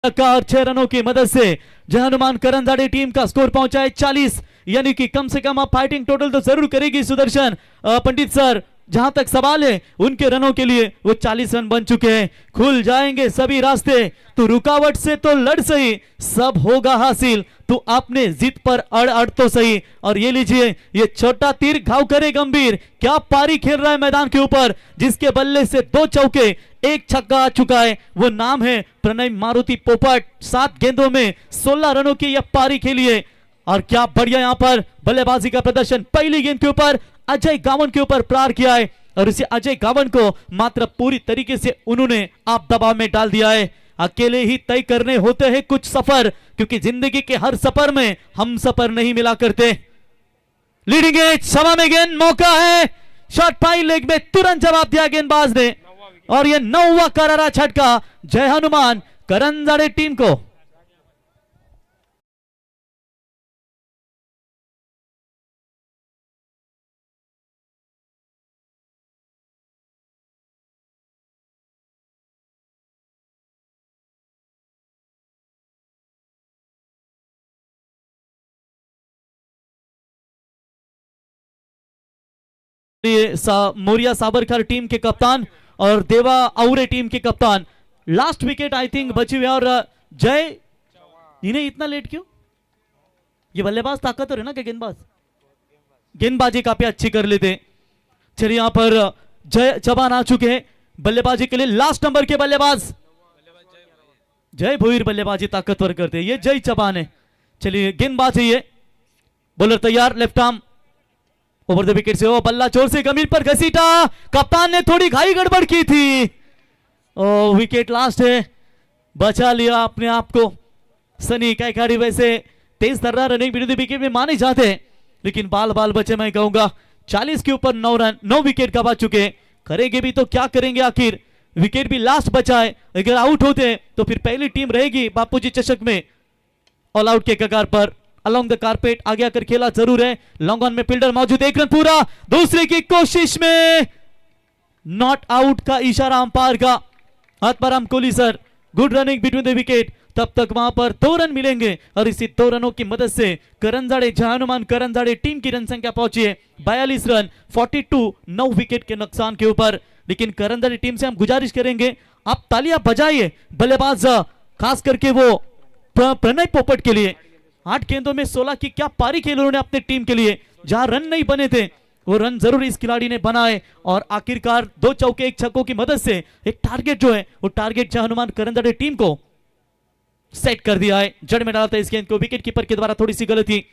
और 6 रनों की मदद से जय हनुमान करंजाड़े टीम का स्कोर पहुंचा है 40, यानी कि कम से कम आप फाइटिंग टोटल तो जरूर करेगी सुदर्शन पंडित सर। जहां तक सवाल है उनके रनों के लिए वो 40 रन बन चुके हैं। खुल जाएंगे सभी रास्ते, तो रुकावट से तो लड़ सही, सब होगा हासिल, तो अपने जिद पर अड़ अड़ तो सही। और ये लीजिए, ये छोटा तीर घाव करे गंभीर, क्या पारी खेल रहा है मैदान के ऊपर, जिसके बल्ले से 2 चौके 1 छक्का आ चुका है, वो नाम है प्रणय मारुति पोपट। 7 गेंदों में 16 रनों की यह पारी खेली है। और क्या बढ़िया यहां पर बल्लेबाजी का प्रदर्शन, पहली गेंद के ऊपर अजय गावन के ऊपर प्रहार किया है, और इसे अजय गावन को मात्र पूरी तरीके से उन्होंने आप दबाव में डाल दिया है। अकेले ही तय करने होते हैं कुछ सफर, क्योंकि जिंदगी के हर सफर में हम सफर नहीं मिला करते। लीडिंग एज, सवा में गेंद, मौका है, शॉट पाई लेग में, तुरंत जवाब दिया गेंदबाज ने, और यह 9वां करारा झटका जय हनुमान करंजाड़े टीम को। मोरिया साबरकर टीम के कप्तान और देवा औरे टीम के कप्तान। लास्ट विकेट आई थिंक बची हुई, और जय, इन्हें इतना लेट क्यों? ये बल्लेबाज ताकतवर है ना, क्या गेंदबाज गेंदबाजी काफी अच्छी कर लेते। चलिए यहां पर जय चबान आ चुके हैं बल्लेबाजी के लिए। लास्ट नंबर के बल्लेबाज जय भोईर बल्लेबाजी ताकतवर करते हैं, ये जय चबान है। चलिए गेंदबाज है ये, बॉलर तैयार, left arm over the wicket से, वो बल्ला जोर से जमीन पर घसीटा, कप्तान ने थोड़ी घाई गड़बड़ की थी, ओ विकेट लास्ट है, बचा लिया अपने आप को सनी कैकाड़ी। वैसे तेज तर्रा रनिंग विरुद्ध विकेट में माने जाते हैं, लेकिन बाल बाल बचे, मैं कहूंगा 40 के ऊपर 9 रन, 9 विकेट गवा चुके। करेंगे भी तो क्या करेंगे आखिर, विकेट भी लास्ट बचा है, अगर आउट होते हैं तो फिर पहली टीम रहेगी बापूजी चषक में ऑल आउट के कगार पर। अलोंग द कारपेट आगे आकर खेला जरूर है, लॉन्ग ऑन में फील्डर मौजूद, 1 रन पूरा, दूसरे की कोशिश में नॉट आउट का इशारा अंपायर का। Atmaram Kohli sir, good running between the wicket, तब तक वहां पर 2 रन मिलेंगे, और इसी 2 रनों की मदद से करंजाड़े जय हनुमान करंजाड़े टीम की रन संख्या पहुंची है 42 रन, 42, 9 विकेट के नुकसान के ऊपर। लेकिन करंजाड़े टीम से हम गुजारिश करेंगे, आप तालियां बजाइए बल्लेबाज, खास करके वो प्रणय पोपट के लिए। 8 गेंदों में 16 की क्या पारी खेली उन्होंने अपने टीम के लिए, जहां रन नहीं बने थे वो रन जरूर इस खिलाड़ी ने बनाए, और आखिरकार 2 चौके 1 छक्कों की मदद से एक टारगेट जो है वो टारगेट जय हनुमान करंजाड़े टीम को सेट कर दिया है। जड़ में डाला था इस गेंद को, विकेट कीपर के द्वारा थोड़ी सी गलती,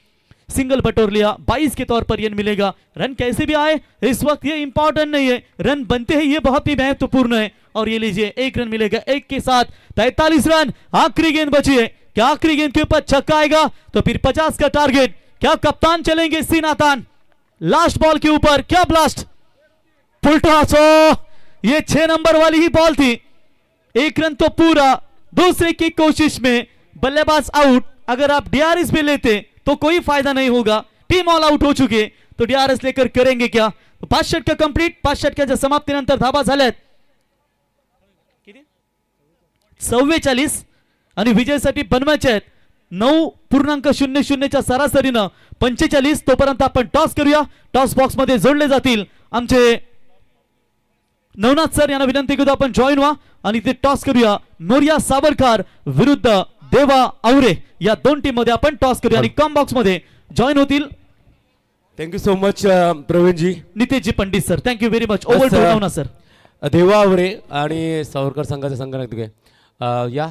सिंगल बटोर लिया, 22 के तौर पर रन मिलेगा। रन कैसे भी आए इस वक्त ये इंपॉर्टेंट नहीं है, रन बनते हैं ये बहुत ही महत्वपूर्ण है। और ये लीजिए 1 रन मिलेगा, 1 के साथ 43 रन। आखिरी गेंद बची है, क्या आखिरी गेंद के ऊपर छक्का आएगा तो फिर 50 का टारगेट, क्या कप्तान चलेंगे सीनातान लास्ट बॉल के ऊपर, क्या ब्लास्ट, फुल टॉस, ये 6 नंबर वाली ही बॉल थी, 1 रन तो पूरा, दूसरे की कोशिश में बल्लेबाज आउट। अगर आप डीआरएस पे लेते तो कोई फायदा नहीं होगा, टीम ऑल आउट हो चुके, तो डीआरएस लेकर करेंगे क्या? 5 षटक कंप्लीट, 5 षटकाच्या समाप्तीनंतर धाबा झाल्यात 44 आणि विजयासाठी बनवायचे आहेत 9.00 च्या सरासरीनं 45। तोपर्यंत आपण टॉस करूया, टॉस बॉक्स मध्ये जोडले जातील आमचे नवनाथ सर, यांना विनंती करू आपण जॉईन व्हा आणि ते टॉस करूया। मोरिया सावरकर विरुद्ध देवा आवरे या दोन टीम मध्ये आपण टॉस करूया आणि कॉम बॉक्स मध्ये जॉईन होतील thank you so much Praveenji. Niteshji Pandit sir. Thank you very much. Over sir. टू रावणा सर. देवा आवरे आणि सावरकर संघाचा संघटक या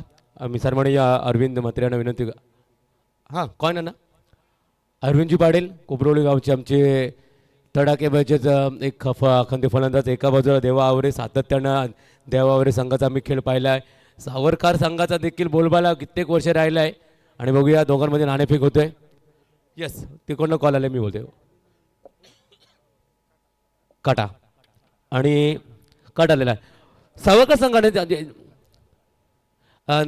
मी सर म्हणे या अरविंद म्हात्रे यांना विनंती. हां कोण आहे ना अरविंदजी पाटील कोपरोली गावचे आमचे तडाखेबाजीच एक खंदे फलंदाज. एका बाजूला देवा आवरे सातत्यानं देवा आवरे संघाचा आम्ही खेळ पाहिला आहे. सावरकर संघाचा देखील बोलबाला कित्येक वर्ष राहिला आहे आणि बघूया दोघांमध्ये नाणेफेक होतोय. येस तिकडनं कॉल आले मी बोलतोय काटा आणि कट आलेला आहे. सावरकर संघाने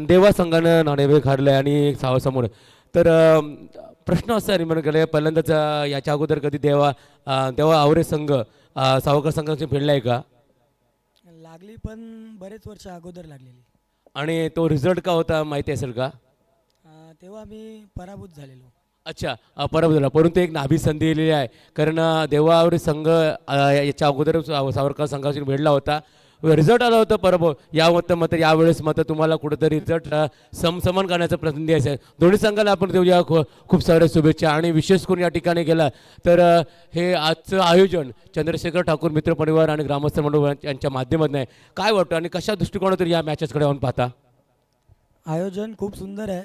देवा संघानं नाणेफेक हारलं आहे आणि समोर. तर प्रश्न असा आहे निर्माण केला पहिल्यांदाच याच्या अगोदर कधी देवा आवरे संघ सावरकर संघाशी फेडला आहे का? लागली पण बरेच वर्ष अगोदर लागलेली. आणि तो रिझल्ट का होता माहिती असेल का? तेव्हा आम्ही पराभूत झालेलो. अच्छा पराभूत झाला परंतु एक नाभी संधी दिलेली आहे कारण देवा आवरे संघ याच्या अगोदर सावरकर संघाशी भेटला होता. रिझल्ट आला होता पराभव. या मात्र यावेळेस मात्र तुम्हाला कुठेतरी रिझल्ट समसमान करण्याचा प्रतिनिधी असेल. दोन्ही संघाला आपण देऊया खूप साऱ्या शुभेच्छा. आणि विशेष करून या ठिकाणी गेला तर हे आजचं आयोजन चंद्रशेखर ठाकूर मित्र परिवार आणि ग्रामस्थ मंडळ यांच्या माध्यमातून आहे. काय वाटतं आणि कशा दृष्टिकोनातून या मॅचेसकडे जाऊन पाहता? आयोजन खूप सुंदर आहे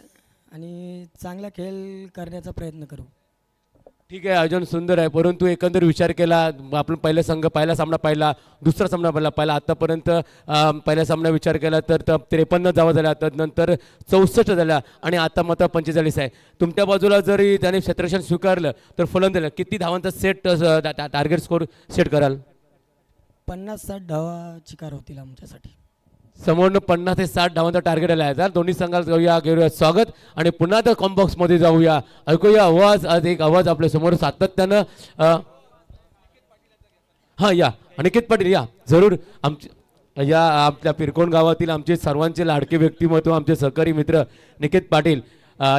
आणि चांगला खेळ करण्याचा प्रयत्न करू. ठीक आहे आयोजन सुंदर आहे परंतु एकंदर विचार केला आपण पहिला सामना पाहिला दुसरा सामना पाहिला आतापर्यंत पहिला सामना विचार केला तर 53 धावा झाल्या तदनंतर 64 झाल्या आणि आता मात्र 45 आहे. तुमच्या बाजूला जरी त्याने क्षेत्ररक्षण स्वीकारलं तर फलंदाज किती धावांचा सेट टार्गेट स्कोर सेट कराल? 50-60 धावा चिकार होतील आमच्यासाठी. समोरनं 50 ते 60 धावांचा टार्गेट आला आहे. तर दोन्ही संघाला घेऊया स्वागत आणि पुन्हा तर कॉम्बॉक्समध्ये जाऊया. ऐकूया आवाज. आज एक आवाज आपल्या समोर सातत्यानं हां या अनिकेत पाटील या जरूर या आपल्या पिरकोण गावातील आमचे सर्वांचे लाडके व्यक्तिमत्व आमचे सहकारी मित्र निकेत पाटील.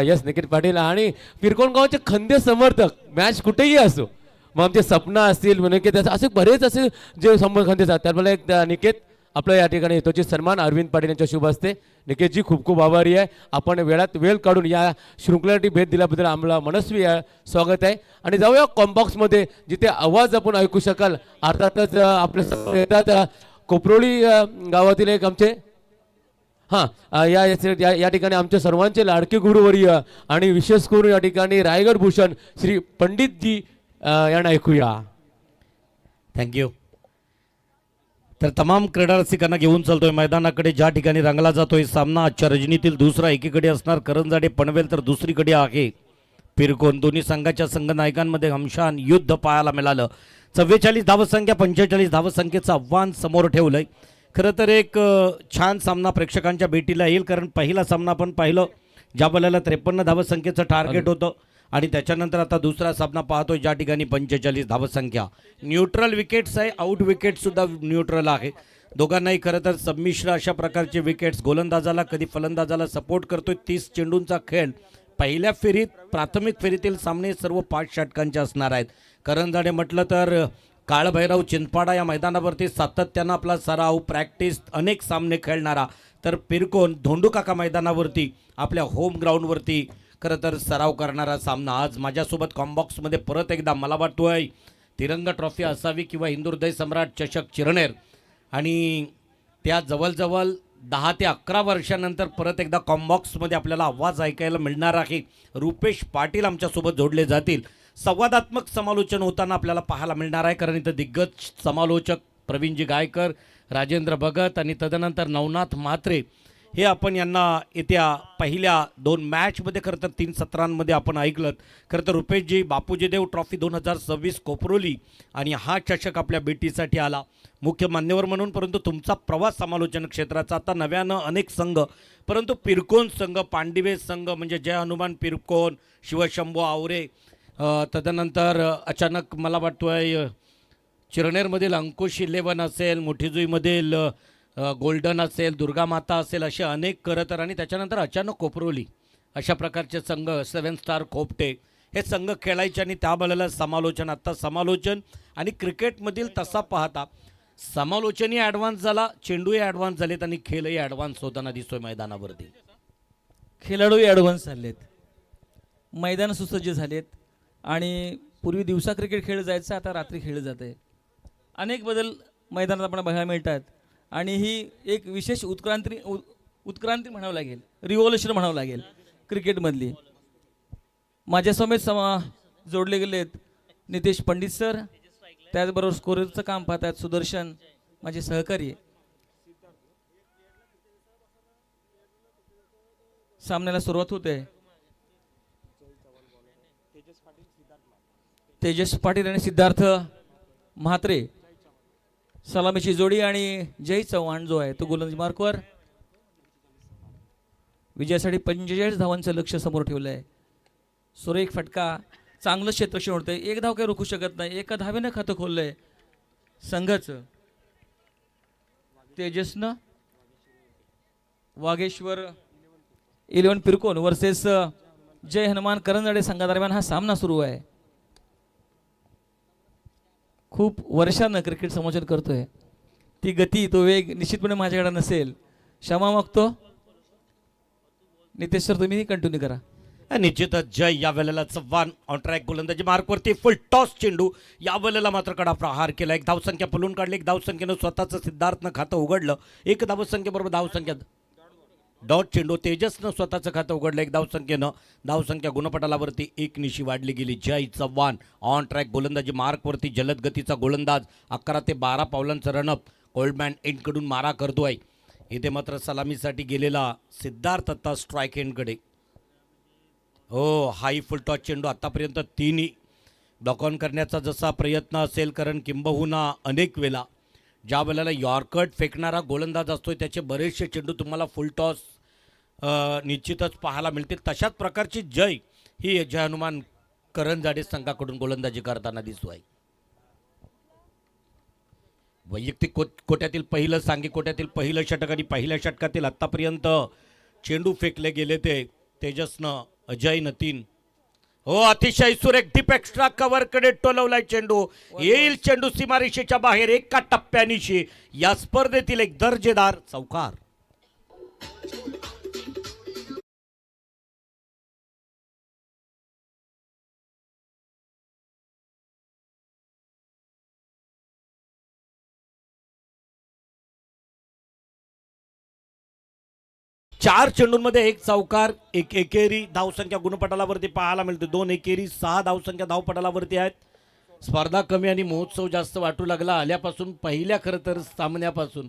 यस निकेत पाटील आणि पिरकोण गावाचे खंदे समर्थक मॅच कुठेही असो मग आमचे सपना असतील निकेत असे बरेच असे जे खंदे जातात त्यामुळे एक निकेत आपलं या ठिकाणी येतोची सन्मान अरविंद पाटील यांच्या शुभ असते. निकेतजी खूप खूप आभारी आहे. आपण वेळात वेळ काढून या शृंखलेसाठी भेट दिल्याबद्दल आम्हाला मनस्वी स्वागत आहे. आणि जाऊया कॉम्बॉक्समध्ये जिथे आवाज आपण ऐकू शकाल. अर्थातच आपल्या येतात कोपरोली गावातील एक आमचे हां या ठिकाणी आमच्या सर्वांचे लाडके गुरुवर्य आणि विशेष करून या ठिकाणी रायगड भूषण श्री पंडितजी यांना ऐकूया. थँक्यू. तर तमाम क्रीडा रसिकांना घेऊन चालतोय मैदानाकडे ज्या ठिकाणी रंगला जातोय सामना. आजच्या रजनीतील दुसरा एकीकडे असणार करंजाडे पनवेल तर दुसरीकडे आहे पिरकोन. दोन्ही संघाच्या संघनायकांमध्ये घमशान युद्ध पाहायला मिळालं. 44 धावसंख्या 45 धावसंख्येचं आव्हान समोर ठेवलंय. खरं तर एक छान सामना प्रेक्षकांच्या भेटीला येईल कारण पहिला सामना आपण पाहिलं ज्या बलाला 53 धावसंख्येचं टार्गेट होतं आणि त्याच्यानंतर आता दुसरा सामना पाहतोय ज्या ठिकाणी 45 धावसंख्या. न्यूट्रल विकेट्स आहे. आउट विकेटसुद्धा न्यूट्रल आहे. दोघांनाही खरं तर संमिश्र अशा प्रकारचे विकेट्स. गोलंदाजाला कधी फलंदाजाला सपोर्ट करतोय. 30 चेंडूंचा खेळ. पहिल्या फेरीत प्राथमिक फेरीतील सामने सर्व 5 षटकांचे असणार आहेत. करंजाडे म्हटलं तर काळभैरव चिंचपाडा या मैदानावरती सातत्यानं आपला सराव प्रॅक्टिस अनेक सामने खेळणारा तर पिरकोन धोंडूकाका मैदानावरती आपल्या होम ग्राउंडवरती खरं तर सराव करणारा सामना. आज माझ्यासोबत कॉम्बॉक्समध्ये परत एकदा मला वाटतोय तिरंगा ट्रॉफी असावी किंवा हिंदुहृदय सम्राट चषक चिरनेर आणि त्या जवळजवळ 10 ते 11 वर्षानंतर परत एकदा कॉम्बॉक्समध्ये आपल्याला आवाज ऐकायला मिळणार आहे. रुपेश पाटील आमच्यासोबत जोडले जातील. संवादात्मक समालोचन होताना आपल्याला पाहायला मिळणार आहे कारण इथं दिग्गज समालोचक प्रवीणजी गायकर राजेंद्र भगत आणि तदनंतर नवनाथ म्हात्रे हे आपण यांना येत्या पहिल्या 2 मॅचमध्ये खरं तर 3 सत्रांमध्ये आपण ऐकलं. खरं तर रुपेशजी बापूजीदेव ट्रॉफी 2026 कोपरोली आणि हा चषक आपल्या भेटीसाठी आला मुख्य मान्यवर म्हणून. परंतु तुमचा प्रवास समालोचन क्षेत्राचा आता नव्यानं अनेक संघ परंतु पिरकोन संघ पांडिवे संघ म्हणजे जय हनुमान पिरकोन शिवशंभू आवरे तदनंतर अचानक मला वाटतोय चिरनेरमधील अंकुश 11 असेल मोठीजुईमधील गोल्डन असेल दुर्गा माता असेल असे अनेक खरं तर आणि त्याच्यानंतर अचानक कोपरोली अशा प्रकारचे संघ 7 स्टार खोपटे हे संघ खेळायचे आणि त्या बलाला समालोचन. आत्ता समालोचन आणि क्रिकेटमधील तसा पाहता समालोचनही ॲडव्हान्स झाला चेंडूही ॲडव्हान्स झालेत आणि खेळही ॲडव्हान्स होताना दिसतोय मैदानावरती. खेळाडूही ॲडव्हान्स झालेत, मैदान सुसज्ज झालेत आणि पूर्वी दिवसा क्रिकेट खेळलं जायचं, आता रात्री खेळलं जातं आहे. अनेक बदल मैदानात आपण बघायला मिळतात आणि ही एक विशेष उत्क्रांती म्हणावं लागेल, रिव्हॉल्युशन म्हणावं लागेल क्रिकेटमधली. माझ्यासमोर जोडले गेलेत नितेश पंडित सर, त्याचबरोबर स्कोररचं काम पाहतात सुदर्शन माझे सहकारी. सामन्याला सुरुवात होते. तेजस पाटील आणि सिद्धार्थ म्हात्रे सलामीची जोडी आणि जय चव्हाण जो आहे तो गोलंदाजी मार्कवर. विजयासाठी 45 धावांचं लक्ष समोर ठेवलं आहे. सुरेख फटका, चांगलं क्षेत्ररक्षण होतंय, एक धाव काही रोखू शकत नाही, एका धावेनं खातं खोललंय संघाचं. तेजसनं वागेश्वर 11 पिरकोन वर्सेस जय हनुमान करंजाडे संघादरम्यान हा सामना सुरू आहे. खूप वर्षानं क्रिकेट संमोचन करतोय. ती गती, तो वेग निश्चितपणे माझ्याकडे नसेल, क्षमा मागतो. नितेश सर तुम्ही कंटिन्यू करा. निश्चितच जय या वेळेला चव्हाण ऑन ट्रॅक गोलंदाजी मार्कवरती फुल टॉस चेंडू. या वेळेला मात्र कडा प्रहार केला. एक धावसंख्या पलून काढली. एक धावसंख्येनं स्वतःचं सिद्धार्थनं खातं उघडलं. एक धावसंख्येबरोबर धावसंख्या डॉट चेंडू. तेजसनं स्वतःचं खातं उघडलं. एक धावसंख्येनं धावसंख्या गुणपटलावरती 1 निशी वाढली गेली. जय चव्हाण ऑन ट्रॅक गोलंदाजी मार्कवरती जलद गतीचा गोलंदाज. 11 ते 12 पावलांचं रनअप कोल्डमॅन एंडकडून मारा करतोय. इथे मात्र सलामीसाठी गेलेला सिद्धार्थ आता स्ट्राईक एंडकडे. हो, हाई फुल टॉस चेंडू. आत्तापर्यंत 3 डॉक ऑन करण्याचा जसा प्रयत्न असेल, कारण किंबहुना अनेक वेळा ज्या वेळेला यॉर्कट फेकणारा गोलंदाज असतोय त्याचे बरेचसे चेंडू तुम्हाला फुल टॉस निश्चितच पाहायला मिळतील. तशाच प्रकारची जय ही जय हनुमान करंजाडे संघाकडून गोलंदाजी करताना दिसतोय. वैयक्तिक कोट्यातील पहिलं, सांघिक कोट्यातील पहिलं षटक आणि पहिल्या षटकातील आत्तापर्यंत चेंडू फेकले गेले ते तेजसनं, अजयनं 3. हो, अतिशय सुरेख डीप एक्स्ट्रा कव्हरकडे टोलवलाय चेंडू. येईल चेंडू सीमारेषेच्या बाहेर एका टप्प्यानिशी. या स्पर्धेतील एक दर्जेदार चौकार. चार चेंडूंमध्ये एक चौकार, एक एकेरी धावसंख्या गुणपटलावरती पाहायला मिळते. 2 एकेरी, 6 धावसंख्या धावपटलावरती आहेत. स्पर्धा कमी आणि महोत्सव जास्त वाटू लागला आल्यापासून. पहिल्या खरं तर सामन्यापासून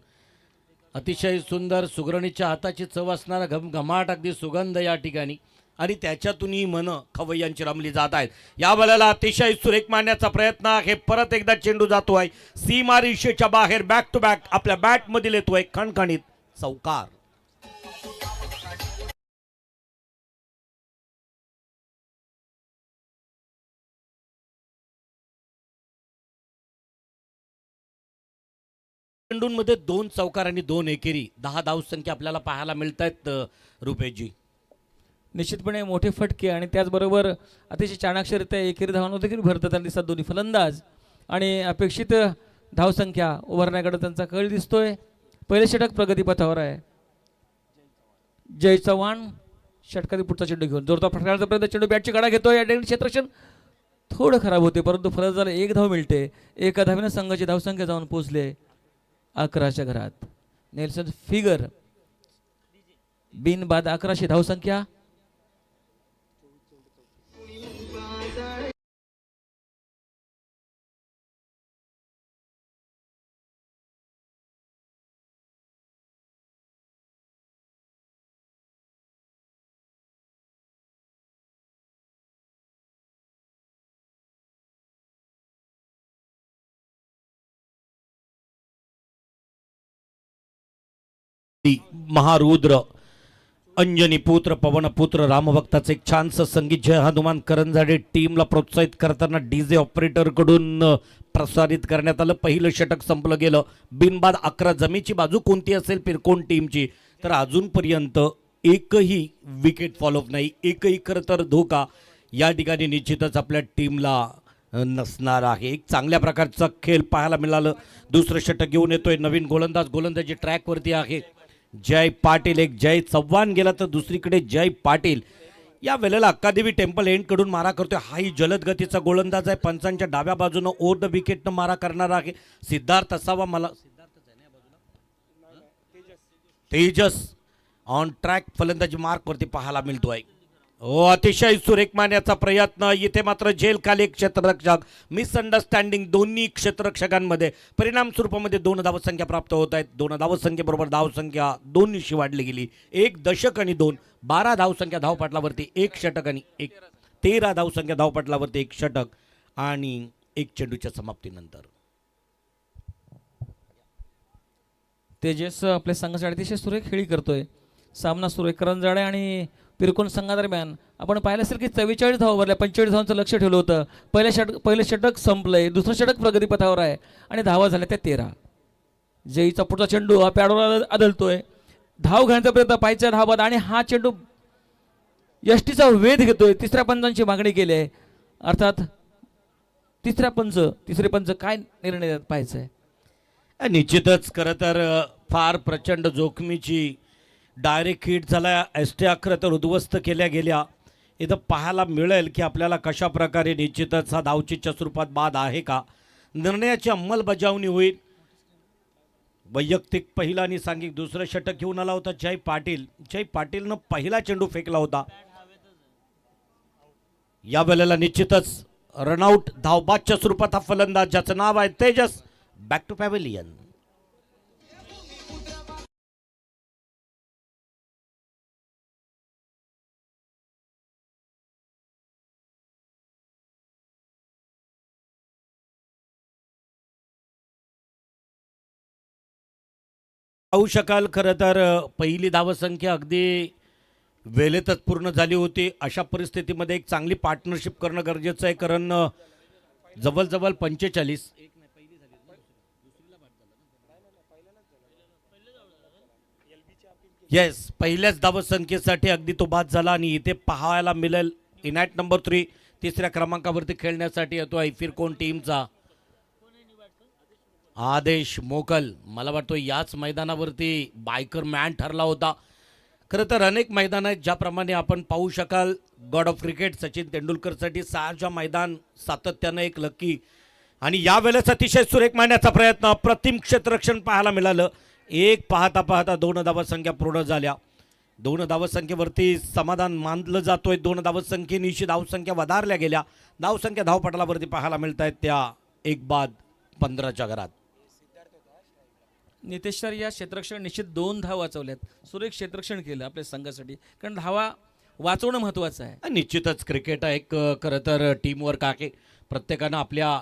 अतिशय सुंदर सुगरणीच्या हाताची चव असणारा घमघमाट, अगदी सुगंध या ठिकाणी आणि त्याच्यातूनही मन खवय्यांची रमली जात आहेत. या वेळेला अतिशय सुरेख मारण्याचा प्रयत्न. हे परत एकदा चेंडू जातो आहे सीमारेषेच्या बाहेर. बॅक टू बॅक आपल्या बॅटमधील येतोय खणखणीत चौकार. चेंडूंमध्ये 2 चौकार आणि 2 एकेरी, 10 धावसंख्या आपल्याला पाहायला मिळत आहेत. रुपेशजी, निश्चितपणे मोठे फटके आणि त्याचबरोबर अतिशय चाणाक्षरित्या एकेरी धावांवर देखील भरतात दिसतात दोन्ही फलंदाज आणि अपेक्षित धावसंख्या उभारण्याकडे त्यांचा कल दिसतोय. पहिले षटक प्रगतीपथावर आहे. जय चव्हाण षटकातील पुढचा चेंडू घेऊन जोरदार फटकारण्याचा प्रयत्न. चेंडू बॅटची कडा घेतोय. या ठिकाणी क्षेत्ररक्षण थोडं खराब होते, परंतु फलंदाजाला 1 धाव मिळते. एका धावेनं संघाची धावसंख्या जाऊन पोहोचले 11च्या घरात. नेल्सन फिगर बिन बाद 1100 धावसंख्या. महारुद्र, अंजनी पुत्र, पवन पुत्र, रामभक्ताचं एक छानसं संगीत जय हनुमान करंजाडे टीमला प्रोत्साहित करताना डीजे ऑपरेटर कडून प्रसारित करण्यात आलं. पहिलं षटक संपलं गेलं बिनबाद 11. जमेची बाजू कोणती असेल पिरकोन टीमची तर अजूनपर्यंत एकही विकेट फॉलोअप नाही, एकही खरं तर धोका या ठिकाणी निश्चितच आपल्या टीमला नसणार आहे. एक चांगल्या प्रकारचा खेळ पाहायला मिळालं. दुसरं षटक घेऊन येतोय नवीन गोलंदाज. गोलंदाजी ट्रॅकवरती आहे. जय पाटील, एक जय चव्हाण गेला तर दुसरीकडे जय पाटील. या वेळेला अक्कादेवी टेम्पल एंड कडून मारा करतोय. हाही जलद गतीचा गोलंदाज आहे. पंचांच्या डाव्या बाजूनं ओव्हर द विकेटनं मारा करणारा आहे सिद्धार्थ असावा. मला तेजस ऑन ट्रॅक फलंदाजी मार्क वरती पाहायला मिळतोय. अतिशय सुरेख मारण्याचा प्रयत्न. इथे मात्र झेल खाली एक क्षेत्ररक्षक, मिसअंडरस्टँडिंग दोन्ही क्षेत्ररक्षकांमध्ये. परिणाम स्वरूपामध्ये 2 धावसंख्या प्राप्त होत आहेत. 2 धावसंख्येबरोबर धावसंख्या 2 वाढली गेली. 1 दशक आणि 2, 12 धावसंख्या धावपटलावरती 1 षटक आणि 13 धावसंख्या धावपटलावरती 1 षटक आणि 1 चेंडूच्या समाप्तीनंतर. तेजस आपल्या संघासाठी अतिशय सुरेख खेळी करतोय. सामना सुरू आहे. करंजाडे आणि पिरकोन संघादरम्यान आपण पाहिलं असेल की 44 धावा भरल्या. 45 धावांचं लक्ष ठेवलं होतं. पहिलं षटक संपलंय. दुसरं षटक प्रगतीपथावर आहे आणि धावा झाल्या त्या 13. जयचा पुढचा चेंडू हा पॅडवर आदळतोय. धाव घेण्याचा प्रयत्न पाहायचा धावबाद आणि हा चेंडू यष्टीचा वेध घेतोय. 3ऱ्या पंचांची मागणी केली आहे. अर्थात तिसरे पंच काय निर्णय देतात पाहायचं आहे. निश्चितच खरं तर फार प्रचंड जोखमीची डायरेक्ट हिट झाला. एसट्या खरं तर उद्ध्वस्त केल्या गेल्या. इथं पाहायला मिळेल की आपल्याला कशा प्रकारे निश्चितच हा धावचीच्या स्वरूपात बाद आहे का, निर्णयाची अंमलबजावणी होईल. वैयक्तिक पहिला आणि सांघिक दुसरं षटक घेऊन आला होता जय पाटील. जय पाटीलनं पहिला चेंडू फेकला होता. या वेळेला निश्चितच रनआउट धावबादच्या स्वरूपात हा फलंदाज ज्याचं नाव आहे तेजस. Back to pavilion. पाहू शकाल खरं तर पहिली धावसंख्या अगदी वेळेतच पूर्ण झाली होती. अशा परिस्थितीमध्ये एक चांगली पार्टनरशिप करणं गरजेचं आहे. कारण जवळजवळ 45 येस पहिल्याच धावसंख्येसाठी अगदी तो बाद झाला. आणि इथे पाहायला मिळेल इनॅट नंबर 3 तिसऱ्या क्रमांकावरती खेळण्यासाठी येतो आहे फिरकोन टीमचा आदेश मोकल. मला वाटतं याच मैदानावरती बायकर मॅन ठरला होता. खरं तर अनेक मैदान आहेत ज्याप्रमाणे आपण पाहू शकाल. God of cricket Sachin तेंडुलकरसाठी Sharjah मैदान सातत्यानं एक लकी. आणि यावेळेस अतिशय सुरेख मारण्याचा प्रयत्न. अप्रतिम क्षेत्ररक्षण पाहायला मिळालं. एक पाहता पाहता 2 धावसंख्या पूर्ण झाल्या. 2 धावसंख्येवरती समाधान मानलं जातोय. 2 धावसंख्येनिशी धावसंख्या वधारल्या गेल्या. धावसंख्या धावपटलावरती पाहायला मिळत आहेत त्या 1 बाद 15च्या घरात. नितेश सर या क्षेत्ररक्षण निश्चित 2 धावा वाचवल्यात. सुरेख क्षेत्ररक्षण केलं आपल्या संघासाठी. कारण धावा वाचवणं महत्त्वाचं आहे. निश्चितच क्रिकेट हा एक खरं तर टीमवर्क आहे. प्रत्येकानं आपल्या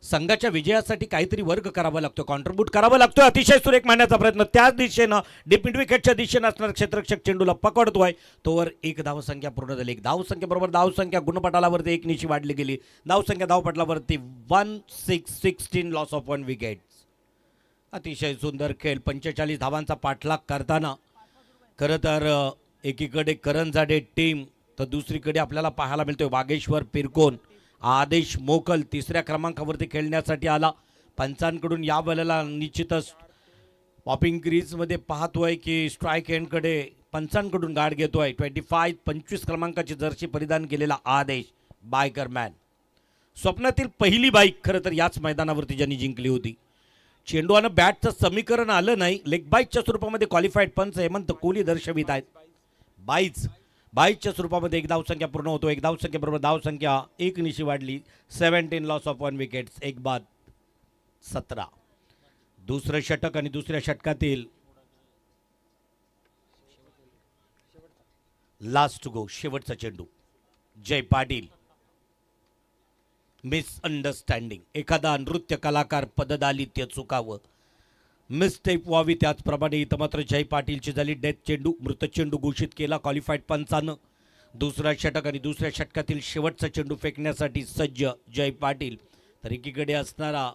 संघाच्या विजयासाठी काहीतरी वर्क करावा लागतो, कॉन्ट्रीब्यूट करावा लागतो. अतिशय सुरेख मारण्याचा प्रयत्न. त्याच दिशेनं डीप मिड विकेटच्या दिशेनं असणारा क्षेत्ररक्षक चेंडूला पकडतोय. तोवर 1 धावसंख्या पूर्ण झाली. 1 धावसंख्या बरोबर धावसंख्या गुणपटालावरती 1 निशी वाढली गेली. धावसंख्या धावपटलावरती 16 लॉस ऑफ 1 विकेट. अतिशय सुंदर खेळ. 45 धावांचा पाठलाग करताना खरं तर एकीकडे करंजाडे टीम तर दुसरीकडे आपल्याला पाहायला मिळतोय वागेश्वर पिरकोन. आदेश मोकल 3ऱ्या क्रमांकावरती खेळण्यासाठी आला. पंचांकडून या वेळेला निश्चितच पॉपिंग क्रीजमध्ये पाहतोय की स्ट्राईक एंडकडे पंचांकडून गाड घेतोय. 25 क्रमांकाची जर्सी परिधान केलेला आदेश बायकर मॅन. स्वप्नातील पहिली बाईक खरं तर याच मैदानावरती ज्यांनी जिंकली होती. चेंडूनं बॅटचं समीकरण आलं नाही. लेग बाईकच्या स्वरूपामध्ये क्वालिफाईड पंच हेमंत कोहली दर्शवित आहेत. बाईकच्या स्वरूपामध्ये 1 धावसंख्या पूर्ण होतो. 1 धावसंख्येबरोबर धावसंख्या 1 निशी वाढली. 17 लॉस ऑफ 1 विकेट्स. 1 बाद 17. दुसरं षटक आणि दुसऱ्या षटकातील लास्ट गो शेवटचा चेंडू. जय पाटील. मिसअंडरस्टँडिंग. एखादा नृत्य कलाकार पददालित्य चुकावं, मिस्टेक व्हावी. त्याचप्रमाणे इथं मात्र जय पाटीलची झाली डेथ चेंडू. मृत चेंडू घोषित केला क्वालिफाईड पंचानं. दुसरा षटक आणि दुसऱ्या षटकातील शेवटचा चेंडू फेकण्यासाठी सज्ज जय पाटील. तर एकीकडे असणारा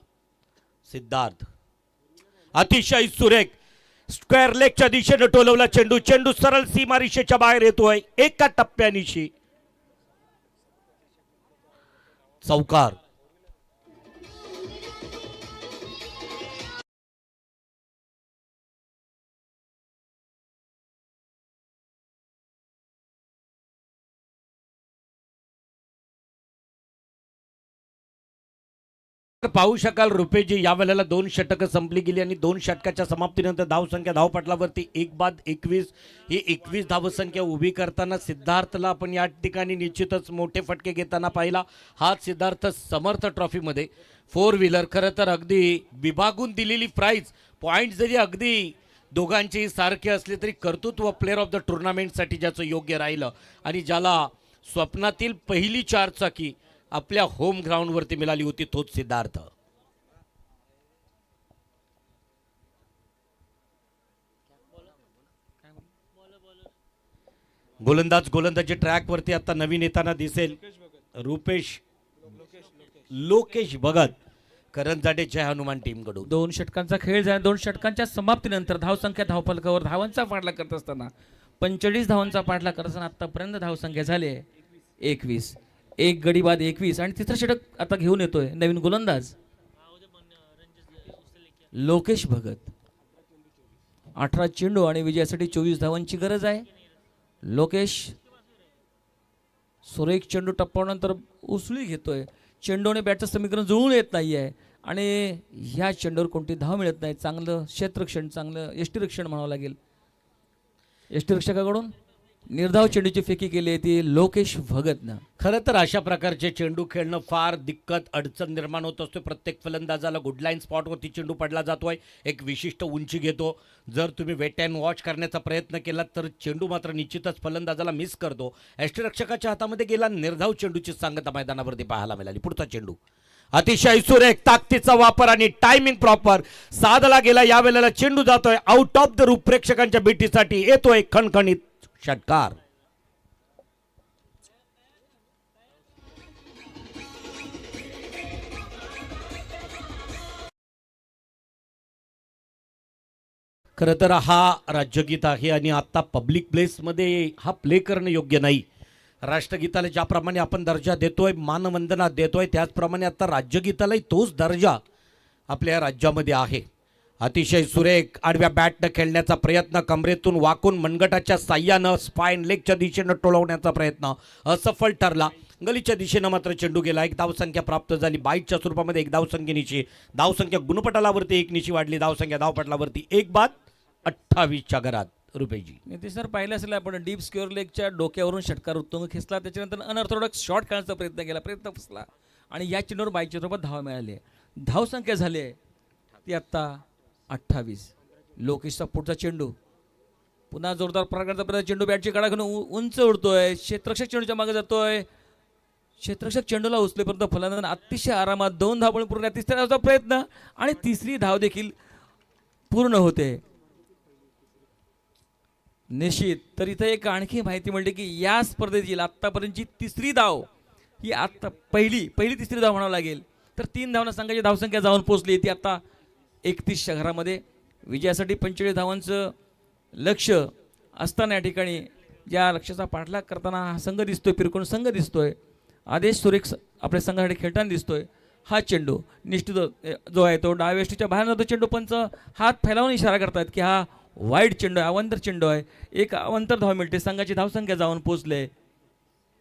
सिद्धार्थ. अतिशय सुरेख स्क्वेअर लेगच्या दिशेनं टोलवला चेंडू. चेंडू सरळ सीमारेषेच्या बाहेर येतोय. एका टप्प्यानिशी चौकार. तर पाहू शकाल रुपेजी यावेळेला 2 षटकं संपली गेली आणि 2 षटकाच्या समाप्तीनंतर धावसंख्या धावपटलावरती 1 बाद 21 ही 21 धावसंख्या उभी करताना सिद्धार्थला आपण या ठिकाणी निश्चितच मोठे फटके घेताना पाहिला. हाच सिद्धार्थ समर्थ ट्रॉफीमध्ये 4 व्हीलर खरं तर अगदी विभागून दिलेली प्राइज पॉईंट जरी अगदी दोघांचेही सारखे असले तरी कर्तृत्व प्लेअर ऑफ द टुर्नामेंटसाठी ज्याचं योग्य राहिलं आणि ज्याला स्वप्नातील पहिली 4 चाकी आपल्या होम ग्राउंडवरती मिळाली होती तोच सिद्धार्थ. गोलंदाजी ट्रॅकवरती आता नवीन येताना दिसेल लोकेश भगत करंजाडे जय हनुमान टीम कडून. 2 षटकांचा खेळ झाला. 2 षटकांच्या समाप्तीनंतर धावसंख्या धावफलकावर धावांचा पाठलाग करत असताना 45 धावांचा पाठलाग करत असताना आतापर्यंत धावसंख्या झाली आहे 21. 1 गडी बाद 21 आणि तिसरं षटक आता घेऊन येतोय नवीन गोलंदाज लोकेश भगत. 18 चेंडू आणि विजयासाठी 24 धावांची गरज आहे. लोकेश सुरेख चेंडू टप्प्यानंतर उसळी घेतोय. चेंडू आणि बॅटचं समीकरण जुळून येत नाही आहे आणि ह्या चेंडूवर कोणती धाव मिळत नाही. चांगलं क्षेत्ररक्षण, चांगलं यष्टीरक्षण म्हणावं लागेल. यष्टीरक्षकाकडून निर्धाव चेंडूची फेकी केली आहे ती लोकेश भगतनं. खरं तर अशा प्रकारचे चेंडू खेळणं फार दिक्कत अडचण निर्माण होत असते. प्रत्येक फलंदाजाला गुड लाईन स्पॉटवरती चेंडू पडला जातोय, एक विशिष्ट उंची घेतो. जर तुम्ही वेट अँड वॉच करण्याचा प्रयत्न केला तर चेंडू मात्र निश्चितच फलंदाजाला मिस करतो. यष्टीरक्षकाच्या हातामध्ये गेला. निर्धाव चेंडूची सांगता मैदानावरती पाहायला मिळाली. पुढचा चेंडू अतिशय सुरेख ताकदीचा वापर आणि टायमिंग प्रॉपर साधला गेला. यावेळेला चेंडू जातोय आउट ऑफ द रूप. प्रेक्षकांच्या भेटीसाठी येतोय खणखणीत षटकार. खरं तर हा राज्यगीत आहे आणि आता पब्लिक प्लेसमध्ये हा प्ले करणं योग्य नाही. राष्ट्रगीताला ज्याप्रमाणे आपण दर्जा देतोय, मानवंदना देतोय, त्याचप्रमाणे आता राज्यगीतालाही तोच दर्जा आपल्या राज्यामध्ये आहे. अतिशय सुरेख आडव्या बॅटनं खेळण्याचा प्रयत्न, कमरेतून वाकून मनगटाच्या साह्यानं स्पाइन लेगच्या दिशेनं टोलवण्याचा प्रयत्न असफल ठरला. गलीच्या दिशेनं मात्र चेंडू गेला. 1 धावसंख्या प्राप्त झाली. बाईटच्या स्वरूपामध्ये 1 धावसंख्येनिशी धावसंख्या गुणपटलावरती 1 निशी वाढली. धावसंख्या धावपटलावरती 1 बाद 28च्या घरात. रुपेजी नितीश सर पाहिलं असेल आपण डीप स्क्वेअर लेगच्या डोक्यावरून षटकार उत्तुंग खेचला. त्याच्यानंतर अनऑर्थोडॉक्स शॉट खेळण्याचा प्रयत्न केला, प्रयत्न फसला आणि या चेंडूवर बाईकच्या स्वरूपात धाव मिळाली. धावसंख्या झाली आहे ती आत्ता 28. लोकेशचा पुढचा चेंडू पुन्हा जोरदार प्रकारचा प्रयत्न. चेंडू बॅटची कडा घेऊन उंच उडतोय. क्षेत्ररक्षक चेंडूच्या मागे जातोय. क्षेत्ररक्षक चेंडूला उचलेपर्यंत फलंदाज अतिशय आरामात 2 धाव पूर्ण. तिसऱ्या धावचा प्रयत्न आणि तिसरी धाव देखील पूर्ण होते. निश्चित तर इथं एक आणखी माहिती मिळते की या स्पर्धेतील आत्तापर्यंतची तिसरी धाव ही आत्ता पहिली तिसरी धाव म्हणावं लागेल. तर 3 धावांना संघाची धावसंख्या जाऊन पोहोचली. ती आता 31च्या घरामध्ये. विजयासाठी 45 धावांचं लक्ष असताना या ठिकाणी ज्या लक्ष्याचा पाठलाग करताना हा संघ दिसतोय, पिरकोण संघ दिसतोय. आदेश सुरेख आपल्या संघासाठी खेळताना दिसतोय. हा चेंडू निश्चित जो आहे तो डाव्या बाहेर जातो. चेंडू पंच हात फैलावून इशारा करतात की हा वाईड चेंडू आहे, अवंतर चेंडू आहे. एक अवंतर धाव मिळते. संघाची धावसंख्या जाऊन पोहोचले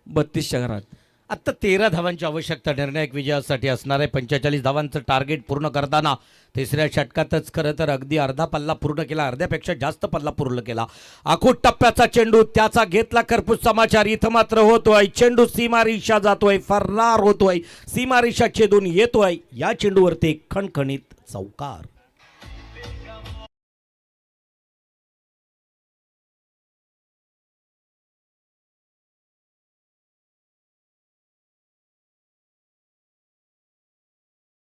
32च्या घरात. आत्ता 13 धावांची आवश्यकता निर्णायक विजयासाठी असणार आहे. 45 धावांचं टार्गेट पूर्ण करताना तिसऱ्या षटकातच खरं तर अगदी अर्धा पल्ला पूर्ण केला, अर्ध्यापेक्षा जास्त पल्ला पूर्ण केला. आखूट टप्प्याचा चेंडू त्याचा घेतला खरपूस समाचार. इथं मात्र होतोय चेंडू सीमारेषा जातोय, फरार होतोय, सीमारेषा छेदून येतोय. या चेंडूवरती खणखणीत चौकार.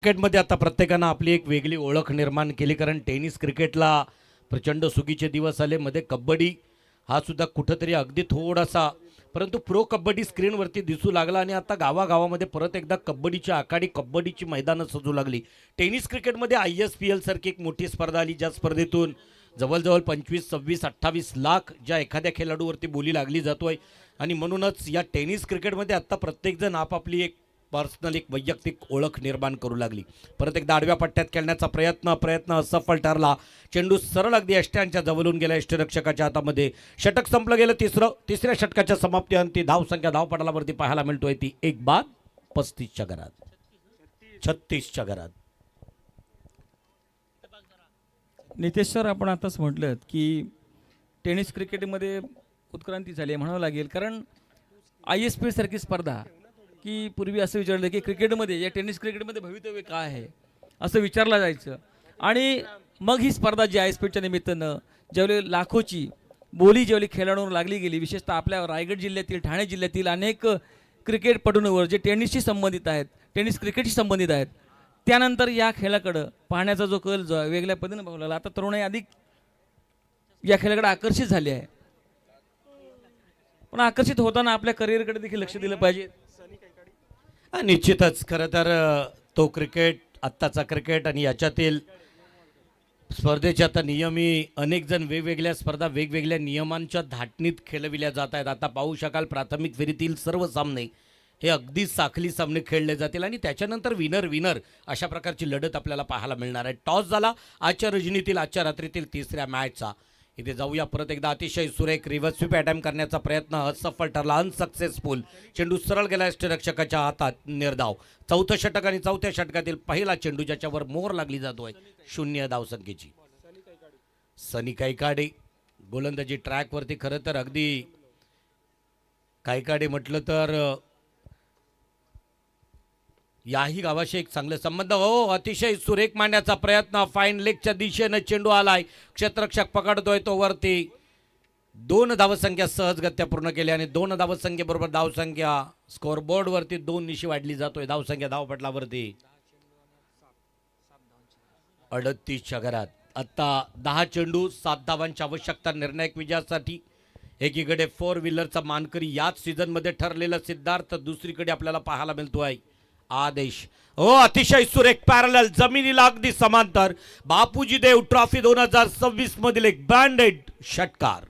क्रिकेटमध्ये आता प्रत्येकानं आपली एक वेगळी ओळख निर्माण केली. कारण टेनिस क्रिकेटला प्रचंड सुगीचे दिवस आले. मध्ये कबड्डी हा सुद्धा कुठंतरी अगदी थोडासा, परंतु प्रो कबड्डी स्क्रीनवरती दिसू लागला आणि आता गावागावामध्ये परत एकदा कबड्डीची आखाडी, कबड्डीची मैदानं सजू लागली. टेनिस क्रिकेटमध्ये ISPL सारखी एक मोठी स्पर्धा आली, ज्या स्पर्धेतून जवळजवळ 25, 26, 28 लाख ज्या एखाद्या खेळाडूवरती बोली लागली जातोय. आणि म्हणूनच या टेनिस क्रिकेटमध्ये आता प्रत्येकजण आपापली एक पर्सनल एक वैयक्तिक ओळख निर्माण करू लागली. परत एकदा आडव्या पट्ट्यात खेळण्याचा प्रयत्न असफल ठरला. चेंडू सरळ अगदी यष्ट्यांच्या जवळून गेला यष्टीरक्षकाच्या हातामध्ये. षटक संपलं गेलं. तिसऱ्या षटकाच्या समाप्ती अंती धावसंख्या धावपटलावरती पाहायला मिळतोय ती 1 बाद 35च्या घरात. 36च्या घरात. नितेश सर, आपण आताच म्हटलं की टेनिस क्रिकेटमध्ये उत्क्रांती झाली आहे म्हणावं लागेल, कारण ISPL सारखी स्पर्धा, की पूर्वी असं विचारलं की क्रिकेटमध्ये या टेनिस क्रिकेटमध्ये भवितव्य काय आहे असं विचारलं जायचं, आणि मग ही स्पर्धा जी ISPLच्या निमित्तानं ज्यावेळी लाखोची बोली ज्यावेळी खेळाडूंवर लागली गेली, विशेषतः आपल्या रायगड जिल्ह्यातील, ठाणे जिल्ह्यातील अनेक क्रिकेटपटूंवर जे टेनिसशी संबंधित आहेत, टेनिस क्रिकेटशी संबंधित आहेत, त्यानंतर या खेळाकडं पाहण्याचा जो कल जो आहे वेगळ्या पद्धतीने पाहू लागला. आता तरुणाई अधिक या खेळाकडे आकर्षित झाली आहे, पण आकर्षित होताना आपल्या करिअरकडे देखील लक्ष दिलं पाहिजे. निश्चितच. खरं तर तो क्रिकेट, आत्ताचा क्रिकेट आणि याच्यातील स्पर्धेचे आता नियमही अनेक जण वेगवेगळ्या स्पर्धा वेगवेगळ्या नियमांच्या धाटणीत खेळविल्या जात आहेत. आता पाहू शकाल प्राथमिक फेरीतील सर्व सामने हे अगदी साखली सामने खेळले जातील आणि त्याच्यानंतर विनर विनर अशा प्रकारची लढत आपल्याला पाहायला मिळणार आहे. टॉस झाला आजच्या रजनीतील, आजच्या रात्रीतील तिसऱ्या मॅचचा. इथे जाऊया परत एकदा. अतिशय सुरेख रिव्हर्स स्वीप अटॅम्प्ट करण्याचा प्रयत्न असफल ठरला, अनसक्सेसफुल. चेंडू सरळ गेला यष्टिरक्षकाच्या हातात, निर्धाव. चौथं षटक आणि चौथ्या षटकातील पहिला चेंडू ज्याच्यावर मोहर लागली जातोय 0 धावसंख्येची. सनी कैकाडे गोलंदाजी ट्रॅकवरती. खरं तर अगदी कैकाडे म्हटलं तर याही गावाशी एक चांगले संबंध. हो, अतिशय सुरेख मांडण्याचा प्रयत्न, फाईन लेगच्या दिशेनं चेंडू आलाय, क्षेत्ररक्षक पकडतोय तो वरती. 2 धावसंख्या सहजगत्या पूर्ण केल्या आणि 2 धावसंख्येबरोबर धावसंख्या स्कोअरबोर्ड वरती 2 निशी वाढली जातोय. धावसंख्या धावपटलावरती 38च्या घरात. आता 10 चेंडू 7 धावांची आवश्यकता निर्णायक विजयासाठी. एकीकडे 4 व्हीलरचा मानकरी याच सीझनमध्ये ठरलेला सिद्धार्थ, दुसरीकडे आपल्याला पाहायला मिळतोय आदेश. हो, अतिशय सुरेख पॅरलल, जमिनीला अगदी समांतर. बापूजी देव ट्रॉफी 2026 मधील एक ब्रँडेड षटकार.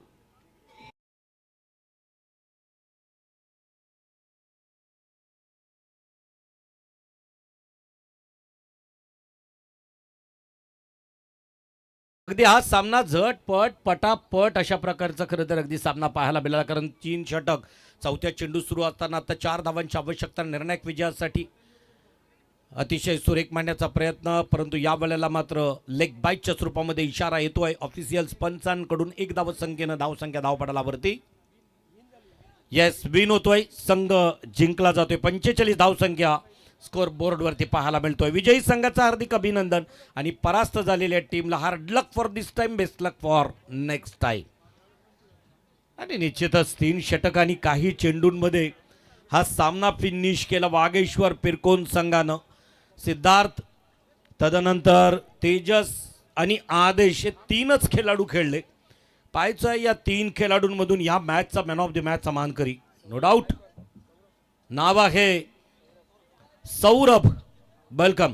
अगदी हा सामना झटपट पटापट अशा प्रकारचा खरं तर अगदी सामना पाहायला मिळाला, कारण 3 षटक. चौथ्या चेंडू सुरू असताना आता 4 धावांची आवश्यकता निर्णायक विजयासाठी. अतिशय सुरेख मांडण्याचा प्रयत्न, परंतु या वेळेला मात्र लेग बाईटच्या स्वरूपामध्ये इशारा येतोय ऑफिशियल्स पंचांकडून. 1 धावसंख्येनं धावसंख्या धावपटलावरती येस विन होतोय. संघ जिंकला जातोय. 45 धावसंख्या स्कोअर बोर्डवरती पाहायला मिळतोय. विजयी संघाचं हार्दिक अभिनंदन आणि परास्त झालेल्या टीमला hard luck for this time, best luck for next time. आणि निश्चितच 3 षटक आणि काही चेंडूंमध्ये हा सामना फिनिश केला वागेश्वर पिरकोन संघानं. सिद्धार्थ, तदनंतर तेजस आणि आदेश हे 3च खेळाडू खेळले. पाहायचं आहे या 3 खेळाडूंमधून या मॅचचा मॅन ऑफ द मॅचचा मानकरी नो डाऊट नाव आहे सौरभ. वेलकम.